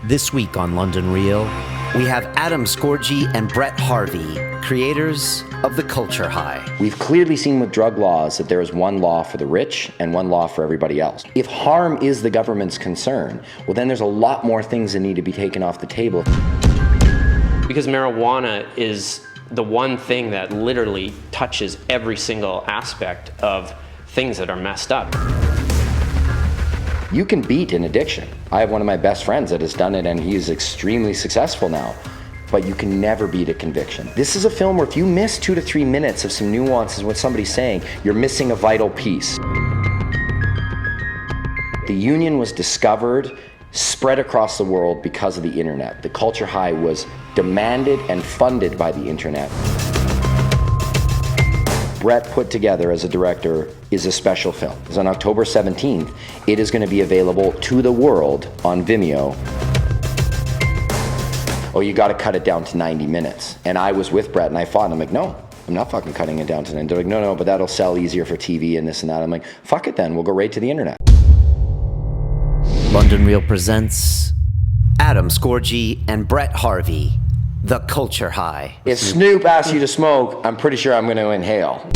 This week on London Real, we have Adam Scorgie and Brett Harvey, creators of the culture high. We've clearly seen with drug laws that there is one law for the rich and one law for everybody else. If harm is the government's concern, well then there's a lot more things that need to be taken off the table. Because marijuana is the one thing that literally touches every single aspect of things that are messed up. You can beat an addiction. I have one of my best friends that has done it and he's extremely successful now. But you can never beat a conviction. This is a film where if you miss 2 to 3 minutes of some nuances what somebody's saying, you're missing a vital piece. The Union was discovered, spread across the world because of the internet. The culture high was demanded and funded by the internet. Brett put together as a director is a special film. It's on October 17th. It is going to be available to the world on Vimeo. Oh, you got to cut it down to 90 minutes. And I was with Brett and I fought and I'm like, no, I'm not fucking cutting it down to 90. They're like, no, but that'll sell easier for TV and this and that. I'm like, fuck it then, we'll go right to the internet. London Real presents Adam Scorgie and Brett Harvey, The Culture High. If Snoop asks you to smoke, I'm pretty sure I'm going to inhale.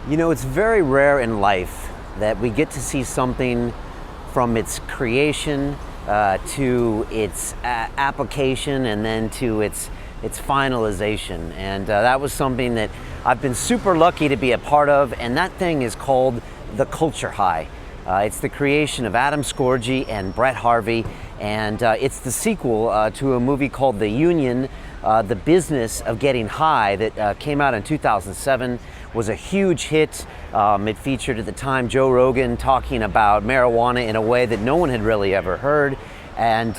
You know, it's very rare in life that we get to see something from its creation to its application and then to its finalization. And that was something that I've been super lucky to be a part of, and that thing is called The Culture High. It's the creation of Adam Scorgie and Brett Harvey, and it's the sequel to a movie called The Union, The Business of Getting High, that came out in 2007, was a huge hit. It featured at the time Joe Rogan talking about marijuana in a way that no one had really ever heard. And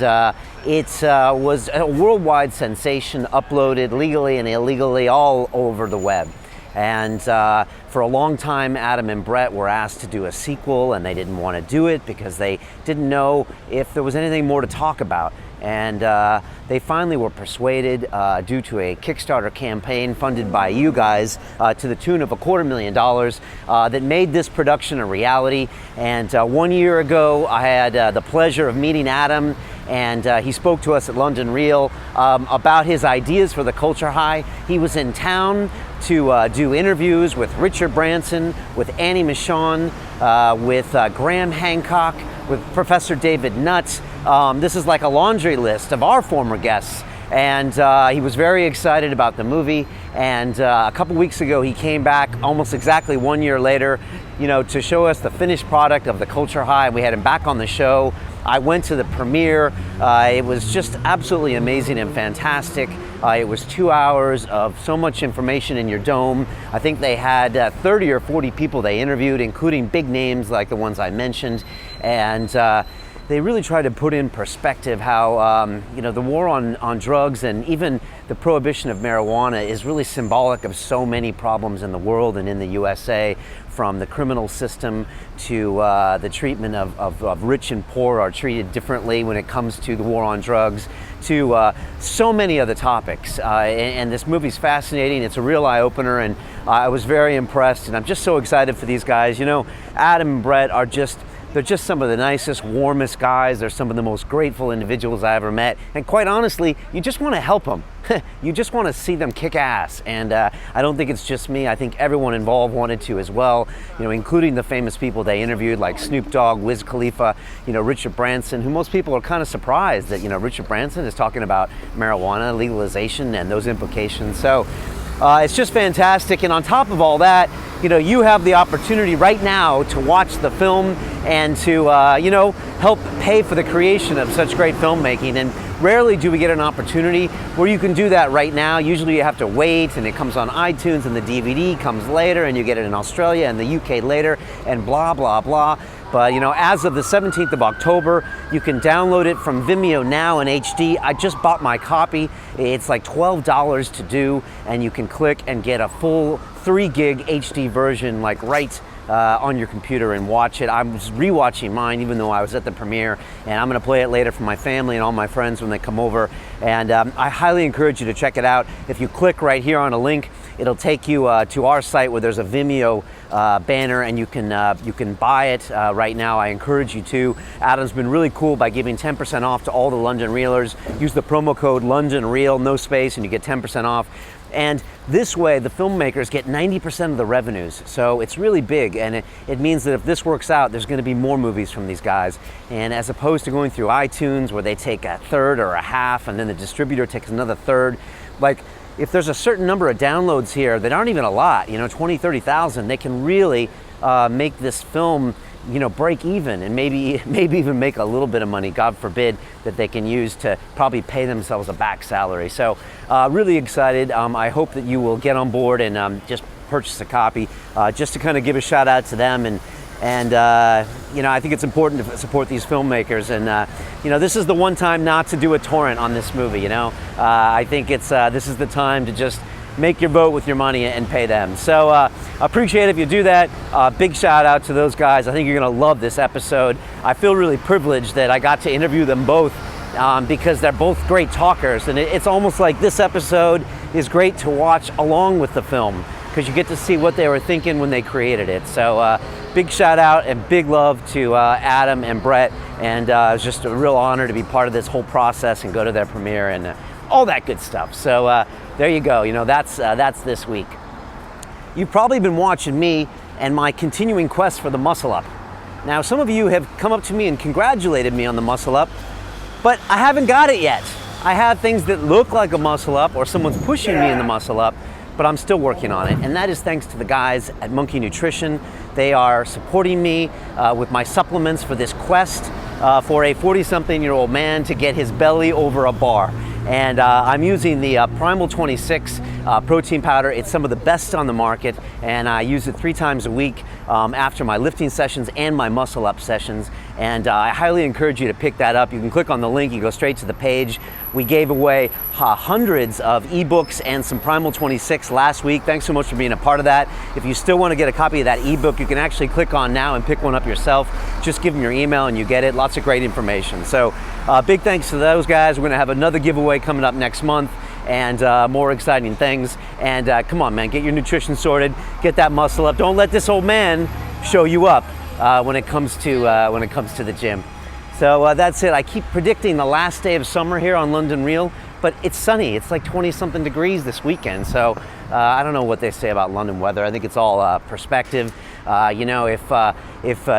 it was a worldwide sensation, uploaded legally and illegally all over the web. And for a long time, Adam and Brett were asked to do a sequel, and they didn't want to do it because they didn't know if there was anything more to talk about. And they finally were persuaded due to a Kickstarter campaign funded by you guys to the tune of $250,000 that made this production a reality. And 1 year ago, I had the pleasure of meeting Adam, and he spoke to us at London Real about his ideas for the Culture High. He was in town to do interviews with Richard Branson, with Annie Michon, with Graham Hancock, with Professor David Nutt. This is like a laundry list of our former guests. And he was very excited about the movie. And a couple weeks ago, he came back almost exactly 1 year later, you know, to show us the finished product of the Culture High. We had him back on the show. I went to the premiere. It was just absolutely amazing and fantastic. It was 2 hours of so much information in your dome. I think they had 30 or 40 people they interviewed, including big names like the ones I mentioned. And they really tried to put in perspective how you know, the war on drugs and even the prohibition of marijuana is really symbolic of so many problems in the world and in the USA, from the criminal system to the treatment of rich and poor are treated differently when it comes to the war on drugs, to so many other topics. And this movie's fascinating. It's a real eye-opener, and I was very impressed, and I'm just so excited for these guys. You know, Adam and Brett are they're just some of the nicest, warmest guys. They're some of the most grateful individuals I ever met. And quite honestly, you just want to help them. You just want to see them kick ass. And I don't think it's just me. I think everyone involved wanted to as well, you know, including the famous people they interviewed like Snoop Dogg, Wiz Khalifa, you know, Richard Branson, who most people are kind of surprised that, you know, Richard Branson is talking about marijuana legalization and those implications. So it's just fantastic. And on top of all that, you know, you have the opportunity right now to watch the film and to, you know, help pay for the creation of such great filmmaking. And rarely do we get an opportunity where you can do that right now. Usually you have to wait, and it comes on iTunes, and the DVD comes later, and you get it in Australia and the UK later, and blah, blah, blah. But, you know, as of the 17th of October, you can download it from Vimeo now in HD. I just bought my copy. It's like $12 to do, and you can click and get a full 3 gig HD version, like right on your computer, and watch it. I was rewatching mine even though I was at the premiere, and I'm gonna play it later for my family and all my friends when they come over. And I highly encourage you to check it out. If you click right here on a link, It'll take you to our site where there's a Vimeo banner, and you can buy it right now. I encourage you to. Adam's been really cool by giving 10% off to all the London Reelers. Use the promo code LondonReel, no space, and you get 10% off. And this way, the filmmakers get 90% of the revenues. So it's really big, and it means that if this works out, there's going to be more movies from these guys. And as opposed to going through iTunes, where they take a third or a half, and then the distributor takes another third, like, if there's a certain number of downloads here that aren't even a lot, 20, 30,000, they can really make this film, break even, and maybe even make a little bit of money, God forbid, that they can use to probably pay themselves a back salary. So really excited. I hope that you will get on board and just purchase a copy, just to kind of give a shout out to them. And I think it's important to support these filmmakers. And this is the one time not to do a torrent on this movie. I think this is the time to just make your vote with your money and pay them. So appreciate it if you do that. Big shout out to those guys. I think you're gonna love this episode. I feel really privileged that I got to interview them both because they're both great talkers. And it's almost like this episode is great to watch along with the film, because you get to see what they were thinking when they created it. So big shout out and big love to Adam and Brett. And it's just a real honor to be part of this whole process and go to their premiere and all that good stuff. So there you go. That's this week. You've probably been watching me and my continuing quest for the muscle up. Now, some of you have come up to me and congratulated me on the muscle up, but I haven't got it yet. I have things that look like a muscle up, or someone's pushing me in the muscle up, but I'm still working on it. And that is thanks to the guys at Monkey Nutrition. They are supporting me with my supplements for this quest for a 40-something-year-old man to get his belly over a bar. And I'm using the Primal 26 protein powder. It's some of the best on the market, and I use it 3 times a week after my lifting sessions and my muscle up sessions. And I highly encourage you to pick that up. You can click on the link, you go straight to the page. We gave away hundreds of ebooks and some Primal 26 last week. Thanks so much for being a part of that. If you still want to get a copy of that ebook, you can actually click on now and pick one up yourself. Just give them your email and you get it. Lots of great information. So big thanks to those guys. We're going to have another giveaway coming up next month, and more exciting things. And come on, man, get your nutrition sorted, get that muscle up. Don't let this old man show you up when it comes to the gym. So that's it. I keep predicting the last day of summer here on London Reel, but it's sunny. It's like 20-something degrees this weekend. So I don't know what they say about London weather. I think it's all perspective. If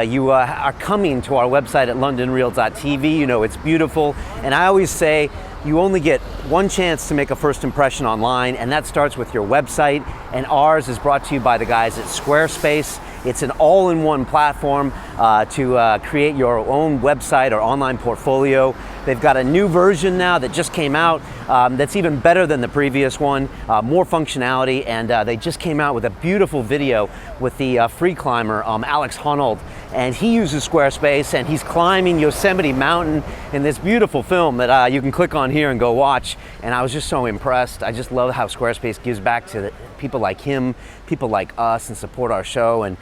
you are coming to our website at londonreel.tv, it's beautiful. And I always say you only get one chance to make a first impression online, and that starts with your website. And ours is brought to you by the guys at Squarespace. It's an all-in-one platform to create your own website or online portfolio. They've got a new version now that just came out that's even better than the previous one, more functionality, and they just came out with a beautiful video with the free climber, Alex Honnold, and he uses Squarespace, and he's climbing Yosemite Mountain in this beautiful film that you can click on here and go watch. And I was just so impressed. I just love how Squarespace gives back to people like him, people like us, and support our show. And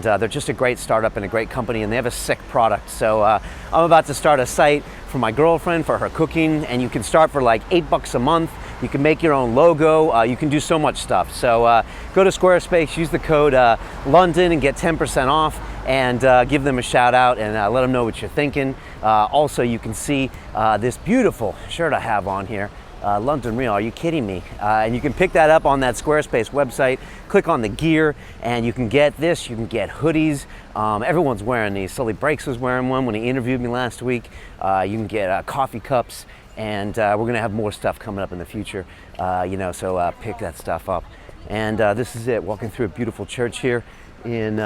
they're just a great startup and a great company, and they have a sick product. So I'm about to start a site for my girlfriend for her cooking, and you can start for like $8 a month. You can make your own logo. You can do so much stuff. So go to Squarespace, use the code London, and get 10% off, and give them a shout out and let them know what you're thinking. Also, you can see this beautiful shirt I have on here. London Reel, are you kidding me? And you can pick that up on that Squarespace website. Click on the gear, and you can get this. You can get hoodies. Everyone's wearing these. Sully Breaks was wearing one when he interviewed me last week. You can get coffee cups, and we're gonna have more stuff coming up in the future. So pick that stuff up. And this is it. Walking through a beautiful church here in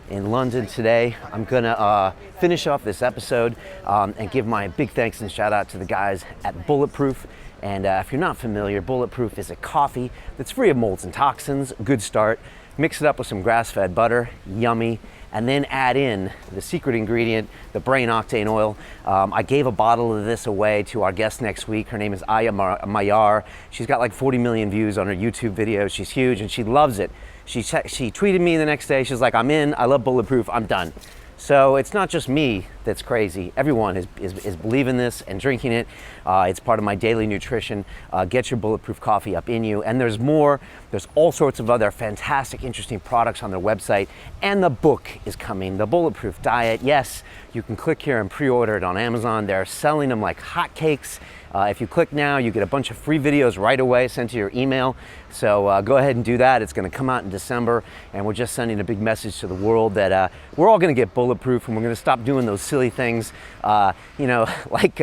London today. I'm gonna finish off this episode and give my big thanks and shout out to the guys at Bulletproof. And if you're not familiar, Bulletproof is a coffee that's free of molds and toxins. Good start. Mix it up with some grass-fed butter, yummy, and then add in the secret ingredient, the brain octane oil. I gave a bottle of this away to our guest next week. Her name is Aya Mayar. She's got like 40 million views on her YouTube videos. She's huge and she loves it. She tweeted me the next day. She's like, I'm in, I love Bulletproof, I'm done. So it's not just me that's crazy. Everyone is believing this and drinking it. It's part of my daily nutrition. Get your bulletproof coffee up in you. And there's more. There's all sorts of other fantastic, interesting products on their website. And the book is coming, The Bulletproof Diet. Yes, you can click here and pre-order it on Amazon. They're selling them like hotcakes. If you click now, you get a bunch of free videos right away sent to your email. So go ahead and do that. It's going to come out in December, and we're just sending a big message to the world that we're all going to get bulletproof, and we're going to stop doing those silly things, like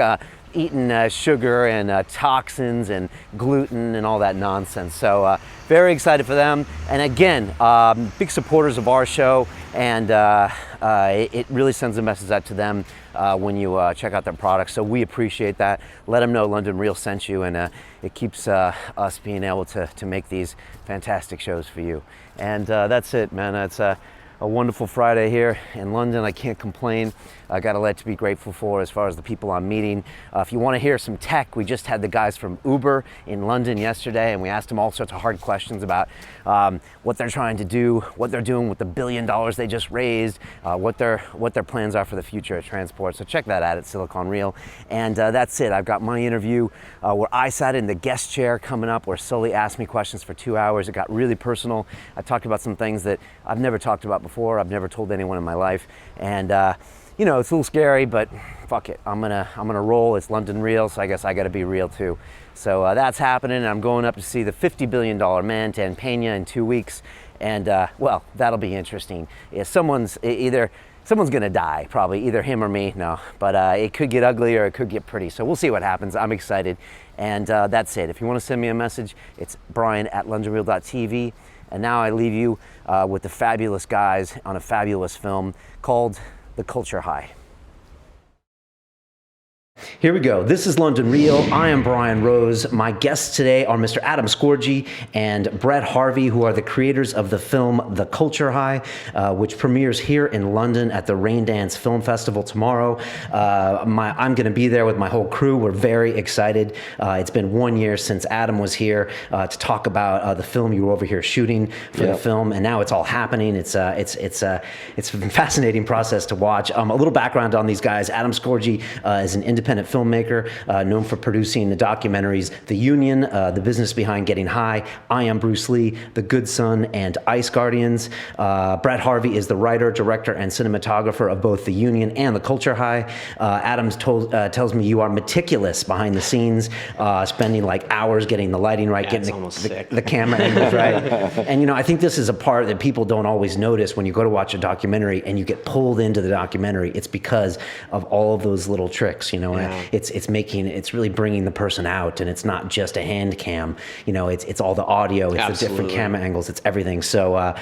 eating sugar and toxins and gluten and all that nonsense. So very excited for them. And again, big supporters of our show, and it really sends a message out to them when you check out their products. So we appreciate that. Let them know London Real sent you, and it keeps us being able to make these fantastic shows for you. And that's it, man. It's a wonderful Friday here in London. I can't complain. I got a lot to be grateful for as far as the people I'm meeting. If you want to hear some tech, we just had the guys from Uber in London yesterday, and we asked them all sorts of hard questions about what they're trying to do, what they're doing with the $1 billion they just raised, what their plans are for the future of transport. So check that out at Silicon Reel. And that's it. I've got my interview where I sat in the guest chair coming up, where Sully asked me questions for 2 hours. It got really personal. I talked about some things that I've never talked about before. I've never told anyone in my life. And it's a little scary, but fuck it. I'm gonna roll. It's London Real, so I guess I gotta be real too. So that's happening. I'm going up to see the $50 billion man, Dan Pena, in 2 weeks. And that'll be interesting. Someone's gonna die, probably, either him or me. No, but it could get ugly or it could get pretty. So we'll see what happens. I'm excited. And that's it. If you want to send me a message, it's brian@londonreal.tv. And now I leave you with the fabulous guys on a fabulous film called The Culture High. Here we go. This is London Real. I am Brian Rose. My guests today are Mr. Adam Scorgie and Brett Harvey, who are the creators of the film The Culture High, which premieres here in London at the Raindance Film Festival tomorrow. I'm going to be there with my whole crew. We're very excited. It's been 1 year since Adam was here to talk about the film. You were over here shooting for the film, and now it's all happening. It's a fascinating process to watch. A little background on these guys. Adam Scorgie is an independent filmmaker known for producing the documentaries The Union, The Business Behind Getting High, I Am Bruce Lee, The Good Son, and Ice Guardians. Brett Harvey is the writer, director, and cinematographer of both The Union and The Culture High. Adam tells me you are meticulous behind the scenes, spending like hours getting the lighting right, getting the camera angles right. And I think this is a part that people don't always notice when you go to watch a documentary and you get pulled into the documentary. It's because of all of those little tricks, It's really bringing the person out, and it's not just a hand cam. It's all the audio, it's the different camera angles, it's everything. So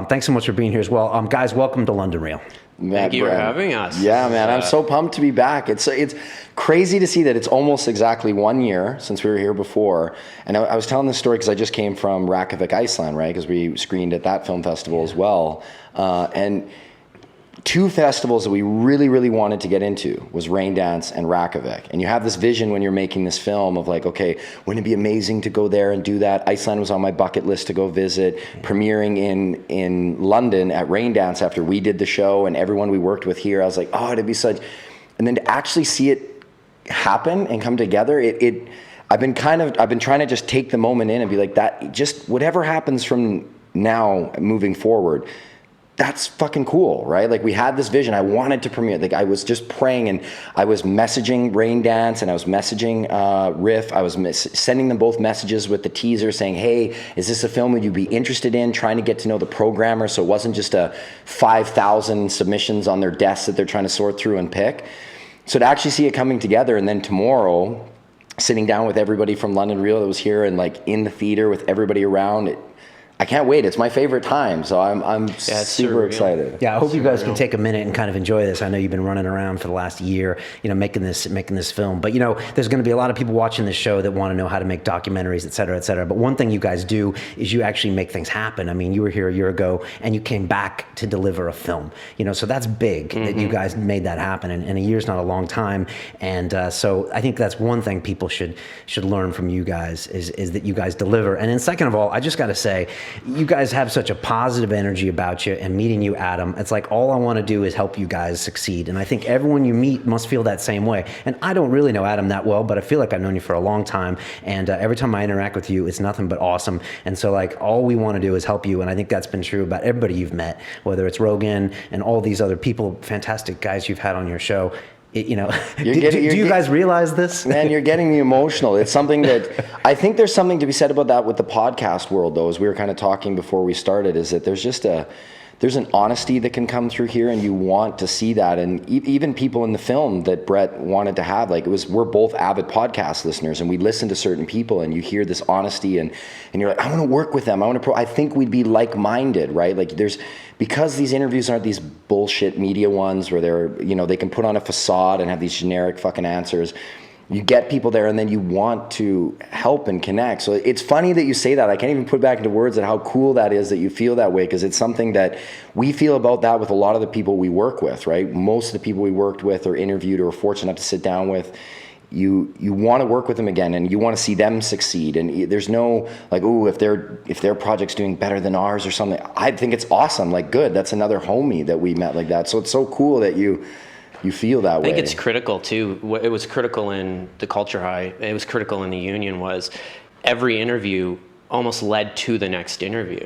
thanks so much for being here as well. Guys, welcome to London Real. Thank you for having us. Yeah, man, I'm so pumped to be back. It's crazy to see that it's almost exactly 1 year since we were here before. And I was telling this story because I just came from Reykjavik, Iceland, right? Because we screened at that film festival as well. And two festivals that we really, really wanted to get into was Raindance and Reykjavik. And you have this vision when you're making this film of like, okay, wouldn't it be amazing to go there and do that? Iceland was on my bucket list to go visit. Premiering in London at Raindance after we did the show, and everyone we worked with here, I was like, oh, it'd be such... And then to actually see it happen and come together, I've been trying to just take the moment in and be like, that, just whatever happens from now moving forward, that's fucking cool, right? Like, we had this vision. I wanted to premiere. Like, I was just praying, and I was messaging Raindance, and I was messaging Riff. I was sending them both messages with the teaser saying, hey, is this a film would you be interested in? Trying to get to know the programmer, so it wasn't just a 5,000 submissions on their desk that they're trying to sort through and pick. So to actually see it coming together, and then tomorrow, sitting down with everybody from London Real that was here and like in the theater with everybody around, I can't wait. It's my favorite time, so I'm super excited. Yeah, I hope you guys can take a minute and kind of enjoy this. I know you've been running around for the last year, making this film. But there's going to be a lot of people watching this show that want to know how to make documentaries, et cetera, et cetera. But one thing you guys do is you actually make things happen. I mean, you were here a year ago and you came back to deliver a film. So that's big that you guys made that happen. And a year's not a long time. And so I think that's one thing people should learn from you guys is that you guys deliver. And then second of all, I just got to say, you guys have such a positive energy about you, and meeting you, Adam, it's like all I want to do is help you guys succeed. And I think everyone you meet must feel that same way. And I don't really know Adam that well, but I feel like I've known you for a long time. And every time I interact with you, it's nothing but awesome. And so like all we want to do is help you. And I think that's been true about everybody you've met, whether it's Rogan and all these other people, fantastic guys you've had on your show. Do you guys realize this? Man, you're getting me emotional. It's something that I think there's something to be said about that with the podcast world, though, as we were kind of talking before we started, is that there's an honesty that can come through here, and you want to see that. And even people in the film that Brett wanted to have, like we're both avid podcast listeners, and we listen to certain people, and you hear this honesty, and you're like, I want to work with them. I think we'd be like-minded, right? Like because these interviews aren't these bullshit media ones where they can put on a facade and have these generic fucking answers. You get people there, and then you want to help and connect. So it's funny that you say that. I can't even put back into words at how cool that is that you feel that way, because it's something that we feel about that with a lot of the people we work with, right? Most of the people we worked with or interviewed or were fortunate enough to sit down with, you want to work with them again, and you want to see them succeed. And there's no like, ooh, if their project's doing better than ours or something. I think it's awesome. Like, good, that's another homie that we met like that. So it's so cool that you feel that way. I think it's critical too. It was critical in the Culture High. It was critical in the Union. Was every interview almost led to the next interview.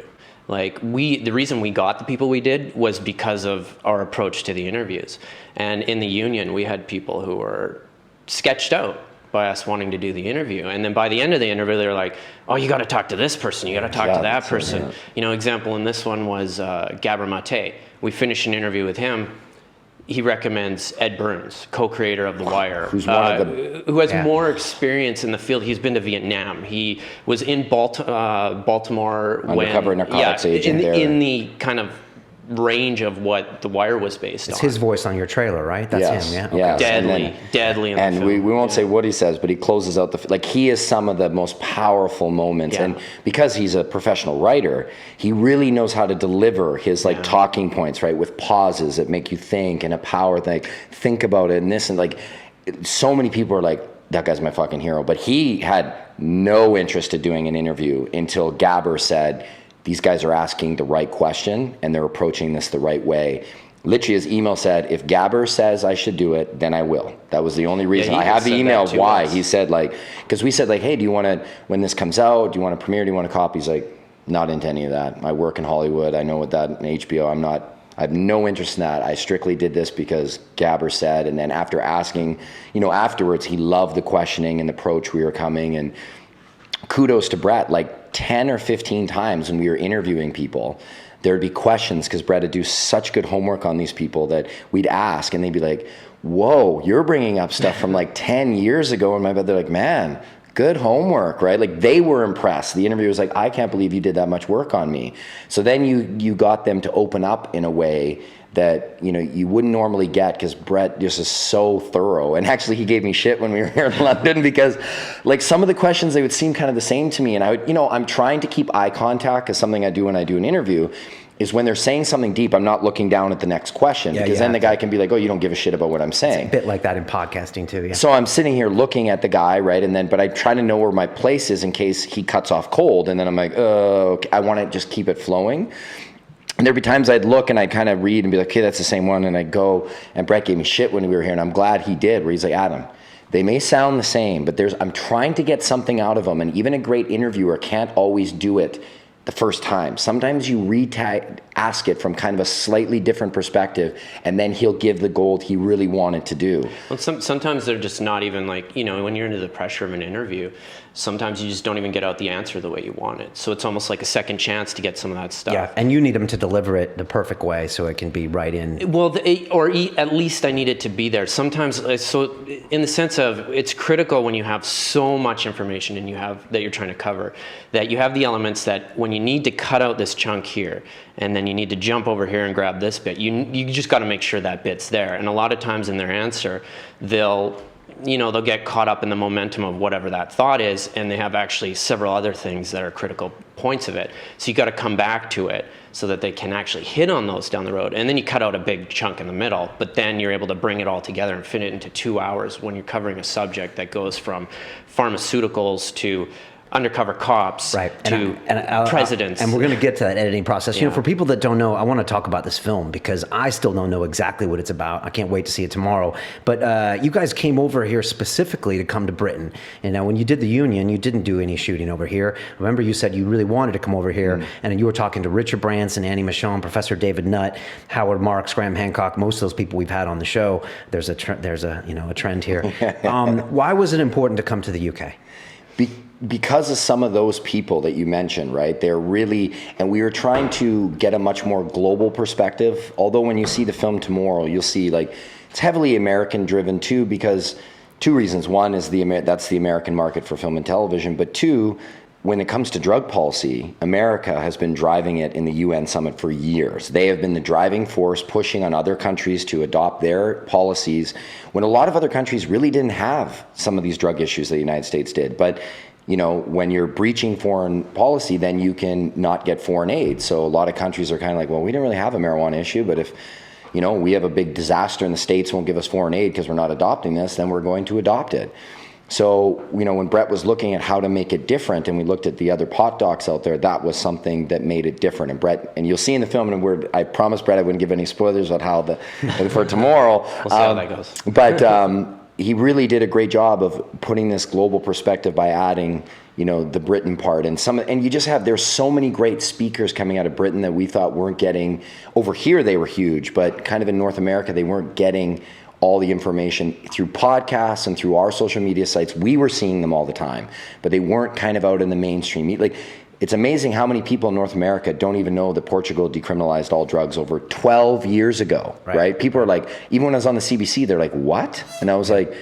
Like the reason we got the people we did was because of our approach to the interviews. And in the Union, we had people who were sketched out by us wanting to do the interview. And then by the end of the interview, they were like, oh, you got to talk to this person. You got to talk to that person. Example in this one was Gabor Mate. We finished an interview with him. He recommends Ed Burns, co-creator of The Wire, who has more experience in the field. He's been to Vietnam. He was in Baltimore undercover narcotics agent in the kind of range of what The Wire was based on. It's his voice on your trailer, right? That's him, yeah? Okay. Yes. Deadly in the film. And we won't say what he says, but he closes out he is some of the most powerful moments. Yeah. And because he's a professional writer, he really knows how to deliver his talking points, right? With pauses that make you think, and a power thing. Think about it and this, and like so many people are like, that guy's my fucking hero. But he had no interest in doing an interview until Gabor said, these guys are asking the right question and they're approaching this the right way. Literally, his email said, if Gabor says I should do it, then I will. That was the only reason. I have the email of why. He said, because we said, hey, do you want to, when this comes out, do you want to premiere, do you want to copy? He's like, not into any of that. I work in Hollywood. I know what that, in HBO, I have no interest in that. I strictly did this because Gabor said, and then after asking, afterwards, he loved the questioning and the approach we were coming, and kudos to Brett, 10 or 15 times when we were interviewing people, there'd be questions, because Brett would do such good homework on these people that we'd ask, and they'd be like, whoa, you're bringing up stuff from 10 years ago in my bed. They're like, man, good homework, right? They were impressed. The interviewer was like, I can't believe you did that much work on me. So then you got them to open up in a way that you wouldn't normally get, because Brett just is so thorough. And actually, he gave me shit when we were here in London, because some of the questions, they would seem kind of the same to me, and I would, I'm trying to keep eye contact, because something I do when I do an interview is when they're saying something deep, I'm not looking down at the next question, because then the guy can be like, oh, you don't give a shit about what I'm saying. It's a bit like that in podcasting too. Yeah. So I'm sitting here looking at the guy, right, but I try to know where my place is in case he cuts off cold, and then I'm like, okay, I want to just keep it flowing. And there'd be times I'd look and I'd kind of read and be like, okay, that's the same one. And I'd go, and Brett gave me shit when we were here, and I'm glad he did, where he's like, Adam, they may sound the same, but I'm trying to get something out of them. And even a great interviewer can't always do it the first time. Sometimes you ask it from kind of a slightly different perspective, and then he'll give the gold he really wanted to do. Well, sometimes they're just not even when you're into the pressure of an interview, sometimes you just don't even get out the answer the way you want it. So it's almost like a second chance to get some of that stuff. Yeah, and you need them to deliver it the perfect way so it can be right in. Well, at least I need it to be there. Sometimes, so in the sense of, it's critical when you have so much information and that you're trying to cover, that you have the elements that when you need to cut out this chunk here, and then you need to jump over here and grab this bit, you just got to make sure that bit's there. And a lot of times in their answer, they'll get caught up in the momentum of whatever that thought is, and they have actually several other things that are critical points of it. So you got to come back to it so that they can actually hit on those down the road. And then you cut out a big chunk in the middle, but then you're able to bring it all together and fit it into 2 hours when you're covering a subject that goes from pharmaceuticals to undercover cops Right. to presidents. And we're going to get to that editing process. You know, Yeah. for people that don't know, I want to talk about this film because I still don't know exactly what it's about. I can't wait to see it tomorrow. But you guys came over here specifically to come to Britain. And now when you did The Union, you didn't do any shooting over here. Remember you said you really wanted to come over here, and you were talking to Richard Branson, Annie Michon, Professor David Nutt, Howard Marks, Graham Hancock, most of those people we've had on the show. There's a trend here. Why was it important to come to the UK? Because of some of those people that you mentioned, right? They're really, and we were trying to get a much more global perspective. Although when you see the film tomorrow, you'll see like it's heavily American driven too, because two reasons. One is that's the American market for film and television, but two, when it comes to drug policy, America has been driving it in the UN summit for years. They have been the driving force pushing on other countries to adopt their policies when a lot of other countries really didn't have some of these drug issues that the United States did. But you know, when you're breaching foreign policy, then you can not get foreign aid. So a lot of countries are kind of like, well, we didn't really have a marijuana issue, but if, you know, we have a big disaster and the States won't give us foreign aid because we're not adopting this, then we're going to adopt it. So, you know, when Brett was looking at how to make it different and we looked at the other pot docs out there, that was something that made it different. And Brett, and you'll see in the film, and I promised Brett I wouldn't give any spoilers on how for tomorrow. We'll see how that goes. But he really did a great job of putting this global perspective by adding, you know, the Britain part and you just there's so many great speakers coming out of Britain that we thought weren't getting over here. They were huge, but kind of in North America, they weren't getting all the information through podcasts and through our social media sites. We were seeing them all the time, but they weren't kind of out in the mainstream. Like, it's amazing how many people in North America don't even know that Portugal decriminalized all drugs over 12 years ago, right? People are like, even when I was on the CBC, they're like, what? And I was like,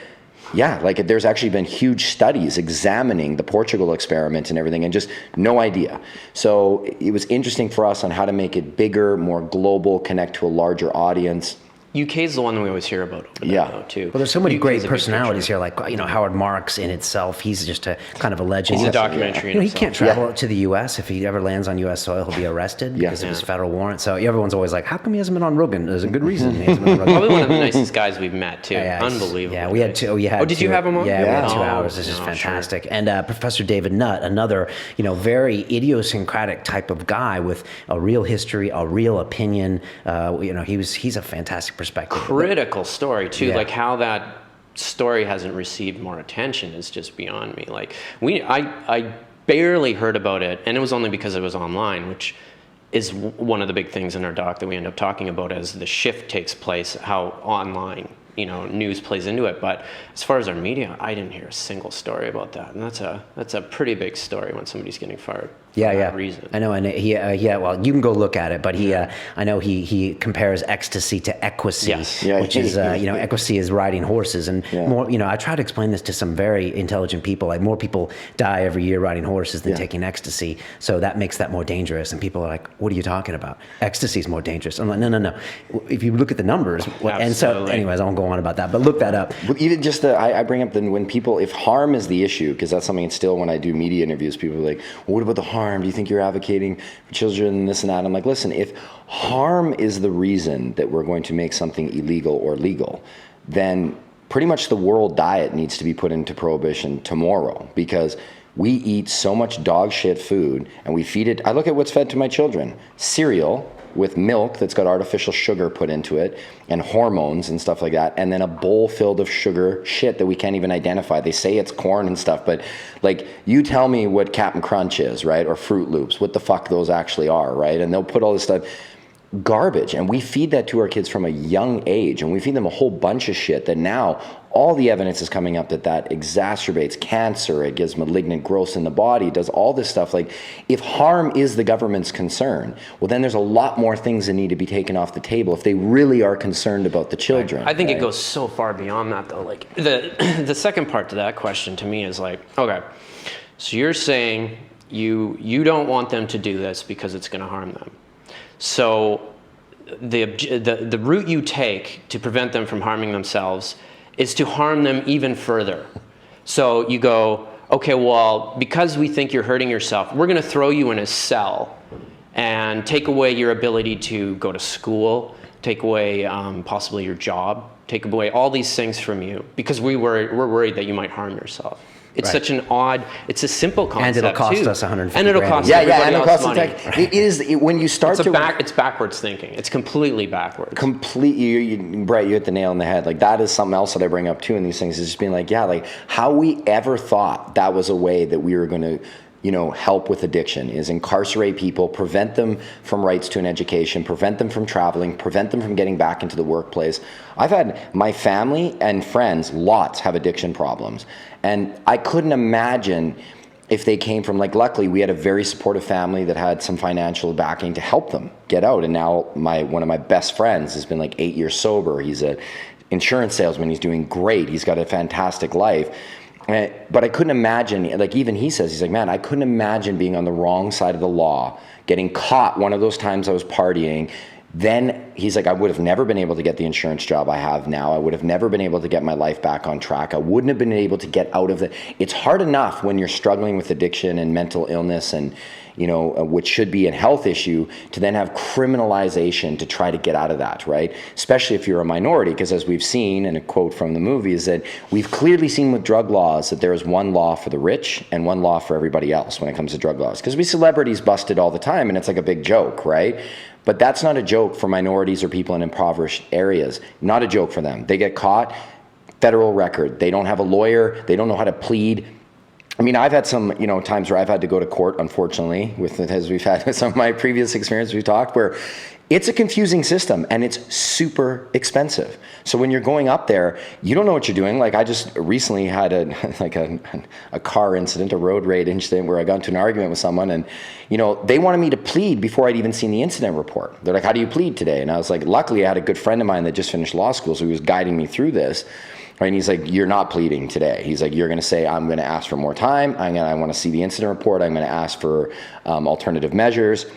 yeah, like there's actually been huge studies examining the Portugal experiment and everything, and just no idea. So it was interesting for us on how to make it bigger, more global, connect to a larger audience. UK is the one that we always hear about over there, though, too. Well, there's so many UK great is a big personalities picture. here, like, you know, Howard Marks in itself. He's just a kind of a legend. He's a documentary You know, in he can't himself. travel to the U.S. If he ever lands on U.S. soil, he'll be arrested because of his federal warrant. So everyone's always like, how come he hasn't been on Rogan? There's a good reason he hasn't been on Rogan. Probably one of the nicest guys we've met, too. Yeah, Unbelievable. Yeah, we had two. Oh, did you have him on? Yeah, we had 2 Oh, hours. This is no, fantastic. And Professor David Nutt, another, you know, very idiosyncratic type of guy with a real history, a real opinion. You know, he's a fantastic perspective. Critical story, too. Yeah. Like, how that story hasn't received more attention is just beyond me. Like, I barely heard about it, and it was only because it was online, which is one of the big things in our doc that we end up talking about as the shift takes place, how online, you know, news plays into it. But as far as our media, I didn't hear a single story about that, and that's a pretty big story when somebody's getting fired. Yeah, for yeah. that reason. I know, and well, you can go look at it, but I know he compares ecstasy to equisy, Yes. Yeah. which is, you know, equisy is riding horses, and more, you know, I try to explain this to some very intelligent people, like more people die every year riding horses than taking ecstasy, so that makes that more dangerous, and people are like, what are you talking about? Ecstasy is more dangerous. I'm like, no. If you look at the numbers, and so, Absolutely. anyways, I won't go on about that, but look that up. But even just I bring up when people, if harm is the issue, because that's something still when I do media interviews, people are like, well, what about the harm? Do you think you're advocating for children and this and that? I'm like, listen, if harm is the reason that we're going to make something illegal or legal, then pretty much the world diet needs to be put into prohibition tomorrow, because we eat so much dog shit food and we feed it. I look at what's fed to my children: cereal with milk that's got artificial sugar put into it and hormones and stuff like that, and then a bowl filled of sugar shit that we can't even identify. They say it's corn and stuff, but like, you tell me what Cap'n Crunch is, right? Or Fruit Loops, what the fuck those actually are, right? And they'll put all this stuff, garbage, and we feed that to our kids from a young age, and we feed them a whole bunch of shit that now all the evidence is coming up that exacerbates cancer, it gives malignant growths in the body, it does all this stuff. Like, if harm is the government's concern, well, then there's a lot more things that need to be taken off the table if they really are concerned about the children. I think right? it goes so far beyond that, though. Like, the second part to that question to me is like, okay, so you're saying you don't want them to do this because it's going to harm them. So the route you take to prevent them from harming themselves is to harm them even further. So you go, okay, well, because we think you're hurting yourself, we're going to throw you in a cell and take away your ability to go to school, take away possibly your job, take away all these things from you because we're worried that you might harm yourself. It's Right. such an odd. It's a simple concept. it'll cost too. us 150 And it'll grand. cost Yeah, everybody and it'll else cost money. it is when you start It's backwards thinking. It's completely backwards. completely, Brett, you hit the nail on the head. Like, that is something else that I bring up too in these things, is just being like, yeah, like how we ever thought that was a way that we were going to, help with addiction is incarcerate people, prevent them from rights to an education, prevent them from traveling, prevent them from getting back into the workplace. I've had my family and friends, lots, have addiction problems. And I couldn't imagine if they came from, like, luckily we had a very supportive family that had some financial backing to help them get out. And now one of my best friends has been like 8 years sober. He's an insurance salesman. He's doing great. He's got a fantastic life. But I couldn't imagine, like, even he says, he's like, man, I couldn't imagine being on the wrong side of the law, getting caught one of those times I was partying. Then he's like, I would have never been able to get the insurance job I have now. I would have never been able to get my life back on track. I wouldn't have been able to get out of the. It's hard enough when you're struggling with addiction and mental illness and, which should be a health issue, to then have criminalization to try to get out of that, right? Especially if you're a minority, because as we've seen, and a quote from the movie is that we've clearly seen with drug laws that there is one law for the rich and one law for everybody else when it comes to drug laws. Because we celebrities busted all the time, and it's like a big joke, right? But that's not a joke for minorities or people in impoverished areas. Not a joke for them. They get caught, federal record. They don't have a lawyer. They don't know how to plead. I mean, I've had some, times where I've had to go to court, unfortunately, as we've had with some of my previous experiences we've talked, where it's a confusing system and it's super expensive. So when you're going up there, you don't know what you're doing. Like, I just recently had a car incident, a road rage incident, where I got into an argument with someone, and they wanted me to plead before I'd even seen the incident report. They're like, how do you plead today? And I was like, luckily I had a good friend of mine that just finished law school, so he was guiding me through this. Right, and he's like, you're not pleading today. He's like, you're going to say, I'm going to ask for more time. I want to see the incident report. I'm going to ask for alternative measures.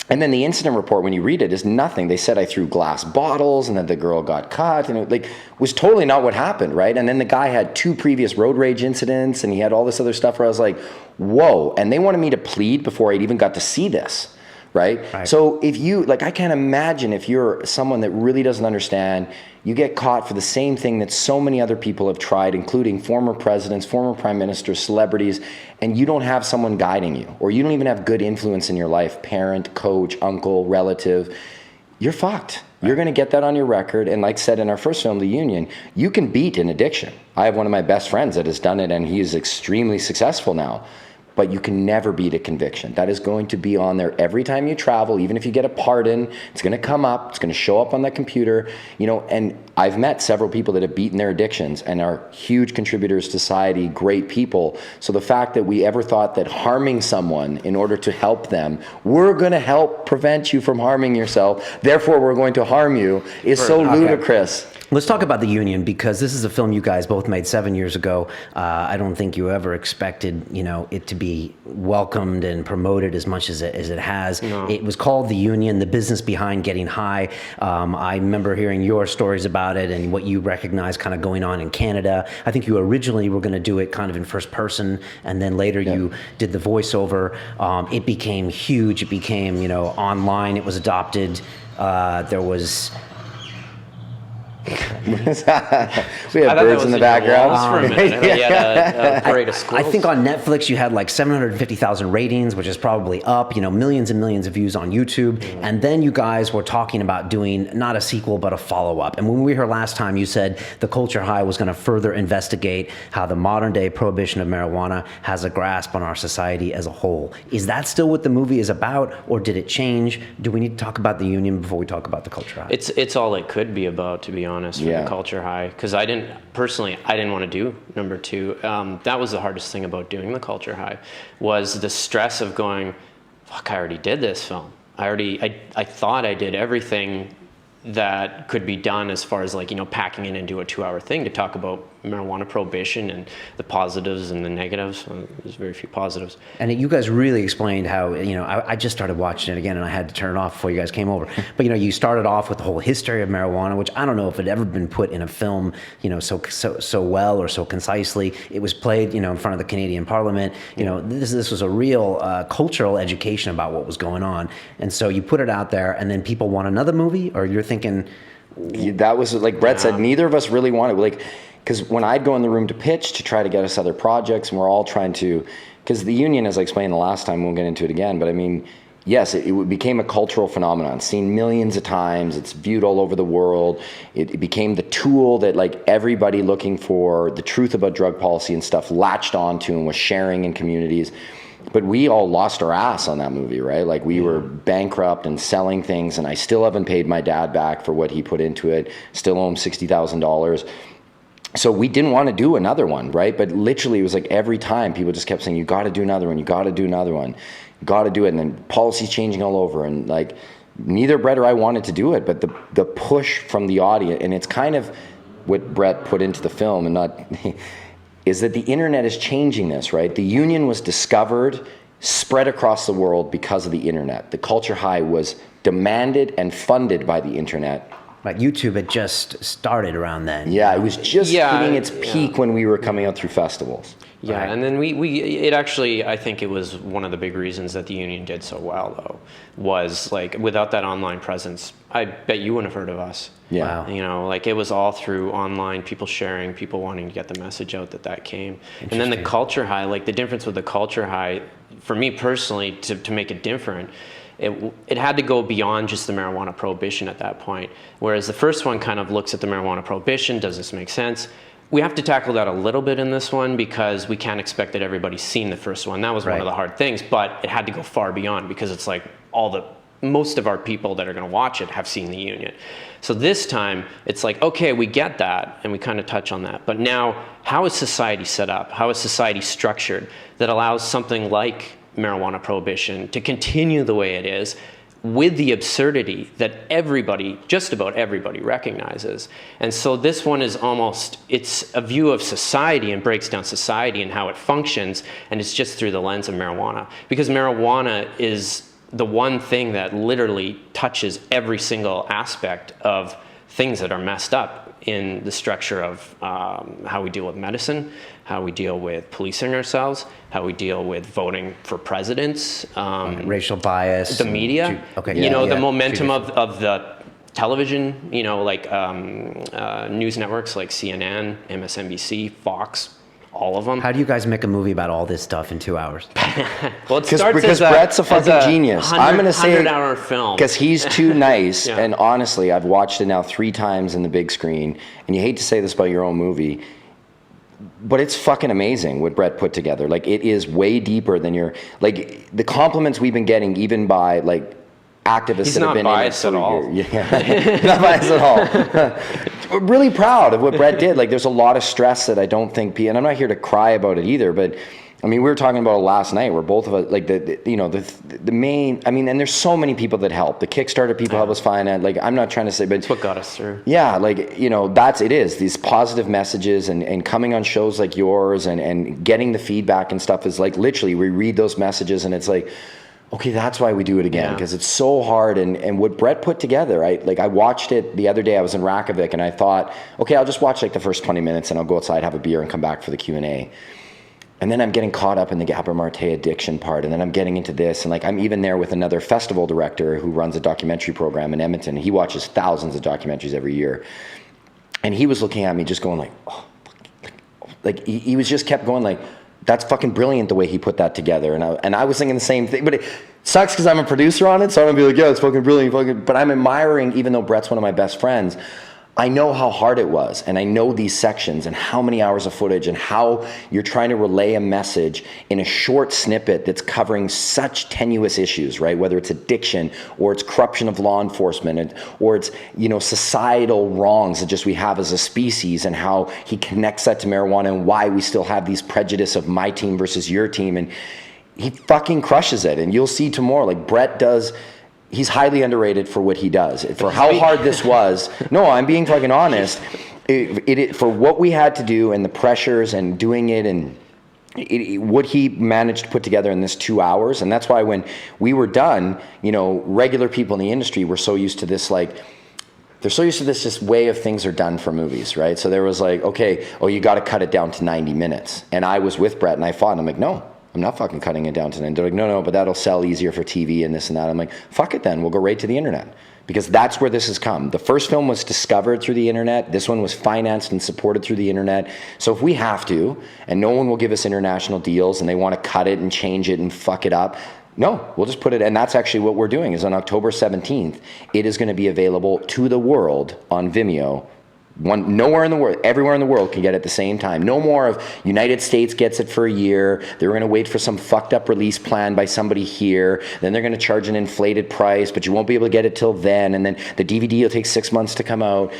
And then the incident report, when you read it, is nothing. They said I threw glass bottles and that the girl got cut, and it was totally not what happened, right? And then the guy had 2 previous road rage incidents, and he had all this other stuff where I was like, whoa. And they wanted me to plead before I'd even got to see this. Right? So if you, I can't imagine if you're someone that really doesn't understand, you get caught for the same thing that so many other people have tried, including former presidents, former prime ministers, celebrities, and you don't have someone guiding you, or you don't even have good influence in your life, parent, coach, uncle, relative, you're fucked. You're going to get that on your record. And like said in our first film, The Union, you can beat an addiction. I have one of my best friends that has done it, and he is extremely successful now. But you can never beat a conviction. That is going to be on there every time you travel. Even if you get a pardon, it's going to come up. It's going to show up on that computer. And I've met several people that have beaten their addictions and are huge contributors to society, great people. So the fact that we ever thought that harming someone in order to help them, we're going to help prevent you from harming yourself, therefore we're going to harm you, is so ludicrous. Let's talk about The Union, because this is a film you guys both made 7 years ago. I don't think you ever expected, it to be welcomed and promoted as much as it has. No. It was called The Union, the business behind getting high. I remember hearing your stories about it and what you recognize kind of going on in Canada. I think you originally were going to do it kind of in first person, and then later you did the voiceover. It became huge. It became, online. It was adopted. There was... we have birds in the background. For a minute. You had a parade of I squirrels. think on Netflix you had like 750,000 ratings, which is probably up, millions and millions of views on YouTube. And then you guys were talking about doing not a sequel, but a follow-up. And when we were here last time, you said The Culture High was going to further investigate how the modern day prohibition of marijuana has a grasp on our society as a whole. Is that still what the movie is about, or did it change? Do we need to talk about The Union before we talk about The Culture High? It's all it could be about, to be honest. For The Culture High, because I didn't want to do number 2. That was the hardest thing about doing The Culture High, was the stress of going, fuck, I already did this film. I thought I did everything that could be done as far as packing it into a 2-hour thing to talk about marijuana prohibition and the positives and the negatives. There's very few positives. And you guys really explained how, I just started watching it again and I had to turn it off before you guys came over. But, you started off with the whole history of marijuana, which I don't know if it had ever been put in a film, so well or so concisely. It was played, in front of the Canadian Parliament. This was a real cultural education about what was going on. And so you put it out there, and then people want another movie, or you're thinking... That was, like Brett said, neither of us really wanted, because when I'd go in the room to pitch to try to get us other projects, and we're all trying to, because the union, as I explained the last time, we'll get into it again, but I mean, yes, it became a cultural phenomenon, seen millions of times. It's viewed all over the world. It became the tool that like everybody looking for the truth about drug policy and stuff latched onto and was sharing in communities. But we all lost our ass on that movie, right? Like we were bankrupt and selling things, and I still haven't paid my dad back for what he put into it. Still owe him $60,000. So we didn't want to do another one, right? But literally it was like every time people just kept saying, you got to do another one, you got to do another one, you got to do it. And then policy's changing all over. And like neither Brett or I wanted to do it, but the push from the audience, and it's kind of what Brett put into the film and not, is that the internet is changing this, right? The union was discovered, spread across the world because of the internet. The culture high was demanded and funded by the internet. Like YouTube had just started around then. Yeah, it was just hitting its peak when we were coming out through festivals. Yeah, right. And then it actually, I think it was one of the big reasons that the union did so well, though, was like without that online presence, I bet you wouldn't have heard of us. Yeah. Wow. You know, like it was all through online, people sharing, people wanting to get the message out that came. And then the culture high, like the difference with the culture high, for me personally, to make it different, it had to go beyond just the marijuana prohibition at that point. Whereas the first one kind of looks at the marijuana prohibition, does this make sense? We have to tackle that a little bit in this one because we can't expect that everybody's seen the first one. That was one of the hard things, but it had to go far beyond because it's like most of our people that are going to watch it have seen the union. So this time it's like, okay, we get that and we kind of touch on that. But now how is society set up? How is society structured that allows something like marijuana prohibition to continue the way it is with the absurdity that everybody, just about everybody, recognizes? And so this one is it's a view of society and breaks down society and how it functions, and it's just through the lens of marijuana. Because marijuana is the one thing that literally touches every single aspect of things that are messed up in the structure of how we deal with medicine, how we deal with policing ourselves, how we deal with voting for presidents, racial bias, the media, the momentum of the television, like news networks like CNN, MSNBC, Fox, all of them. How do you guys make a movie about all this stuff in 2 hours? Well, it starts because Brett's a fucking genius. I'm going to say 100-hour film because he's too nice. And honestly, I've watched it now 3 times in the big screen, and you hate to say this about your own movie, but it's fucking amazing what Brett put together. Like it is way deeper than the compliments we've been getting, even by like activists that have been in it for a year. Yeah, not biased at all. We're really proud of what Brett did. Like there's a lot of stress that I don't think, and I'm not here to cry about it either, but I mean, we were talking about it last night where both of us, like the main, I mean, and there's so many people that help. The Kickstarter people help us find it. Like, I'm not trying to say, but it's what got us through. Yeah. Like, it is these positive messages and coming on shows like yours and getting the feedback and stuff is like, literally we read those messages and it's like, okay, that's why we do it again, because it's so hard. And what Brett put together, I watched it the other day. I was in Reykjavik and I thought, okay, I'll just watch like the first 20 minutes and I'll go outside, have a beer and come back for the Q&A. And then I'm getting caught up in the Gabor Marte addiction part. And then I'm getting into this. And like, I'm even there with another festival director who runs a documentary program in Edmonton. He watches thousands of documentaries every year. And he was looking at me just going like, oh, like he was just kept going like, that's fucking brilliant the way he put that together. And I was thinking the same thing, but it sucks because I'm a producer on it. So I'm gonna be like, yeah, it's fucking brilliant. But I'm admiring, even though Brett's one of my best friends, I know how hard it was, and I know these sections and how many hours of footage and how you're trying to relay a message in a short snippet that's covering such tenuous issues, right? Whether it's addiction or it's corruption of law enforcement or it's, societal wrongs that just we have as a species, and how he connects that to marijuana and why we still have these prejudice of my team versus your team. And he fucking crushes it. And you'll see tomorrow, like Brett does. He's highly underrated for what he does. For how hard this was. No, I'm being fucking honest. For what we had to do and the pressures and doing it and what he managed to put together in this 2 hours. And that's why when we were done, regular people in the industry were so used to this, like, they're so used to this just way of things are done for movies, right? So there was like, okay, you got to cut it down to 90 minutes. And I was with Brett and I fought and I'm like, no. I'm not fucking cutting it down to 9. They're like, no, but that'll sell easier for TV and this and that. I'm like, fuck it then. We'll go right to the internet. because that's where this has come. The first film was discovered through the internet. This one was financed and supported through the internet. So if we have to, and no one will give us international deals and they want to cut it and change it and fuck it up, no, we'll just put it, and that's actually what we're doing, is on October 17th, it is going to be available to the world on Vimeo. Nowhere in the world, everywhere in the world can get it at the same time. No more of United States gets it for a year. They're going to wait for some fucked up release plan by somebody here. Then they're going to charge an inflated price, but you won't be able to get it till then. And then the DVD will take 6 months to come out.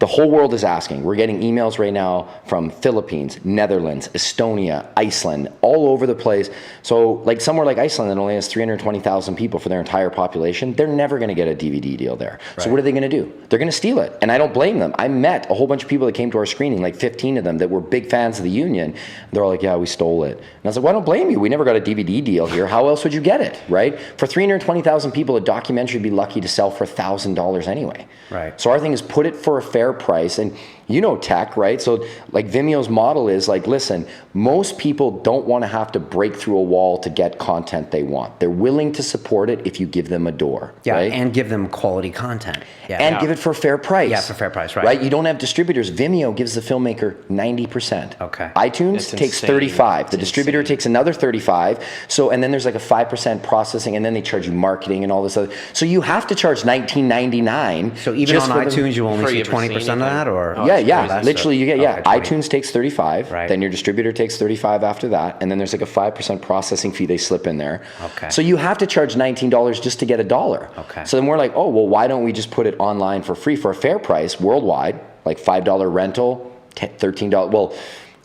The whole world is asking. We're getting emails right now from Philippines, Netherlands, Estonia, Iceland, all over the place. So like somewhere like Iceland that only has 320,000 people for their entire population, they're never going to get a DVD deal there. Right. So what are they going to do? They're going to steal it. And I don't blame them. I met a whole bunch of people that came to our screening, like 15 of them, that were big fans of the union. They're all like, yeah, we stole it. And I was like, well, I don't blame you. We never got a DVD deal here. How else would you get it, right? For 320,000 people, a documentary would be lucky to sell for $1,000 anyway. Right. So our thing is put it for a fair price. And you know tech, right? So like Vimeo's model is like, listen, most people don't want to have to break through a wall to get content they want. They're willing to support it if you give them a door. Yeah, right? and give them quality content. Yeah. And give it for a fair price. Yeah, for fair price, right. Right? You don't have distributors. Vimeo gives the filmmaker 90%. Okay. iTunes takes 35. The distributor takes another 35. So, and then there's like a 5% processing, and then they charge you marketing and all this other. So you have to charge $19.99. So even on iTunes, you only see 20% of that, or? Yeah. Literally, you get, iTunes takes 35, right. Then your distributor takes 35 after that, and then there's like a 5% processing fee they slip in there. Okay. So you have to charge $19 just to get $1. Okay. So then we're like, oh, well, why don't we just put it online for free for a fair price worldwide, like $5 rental, $13. Well,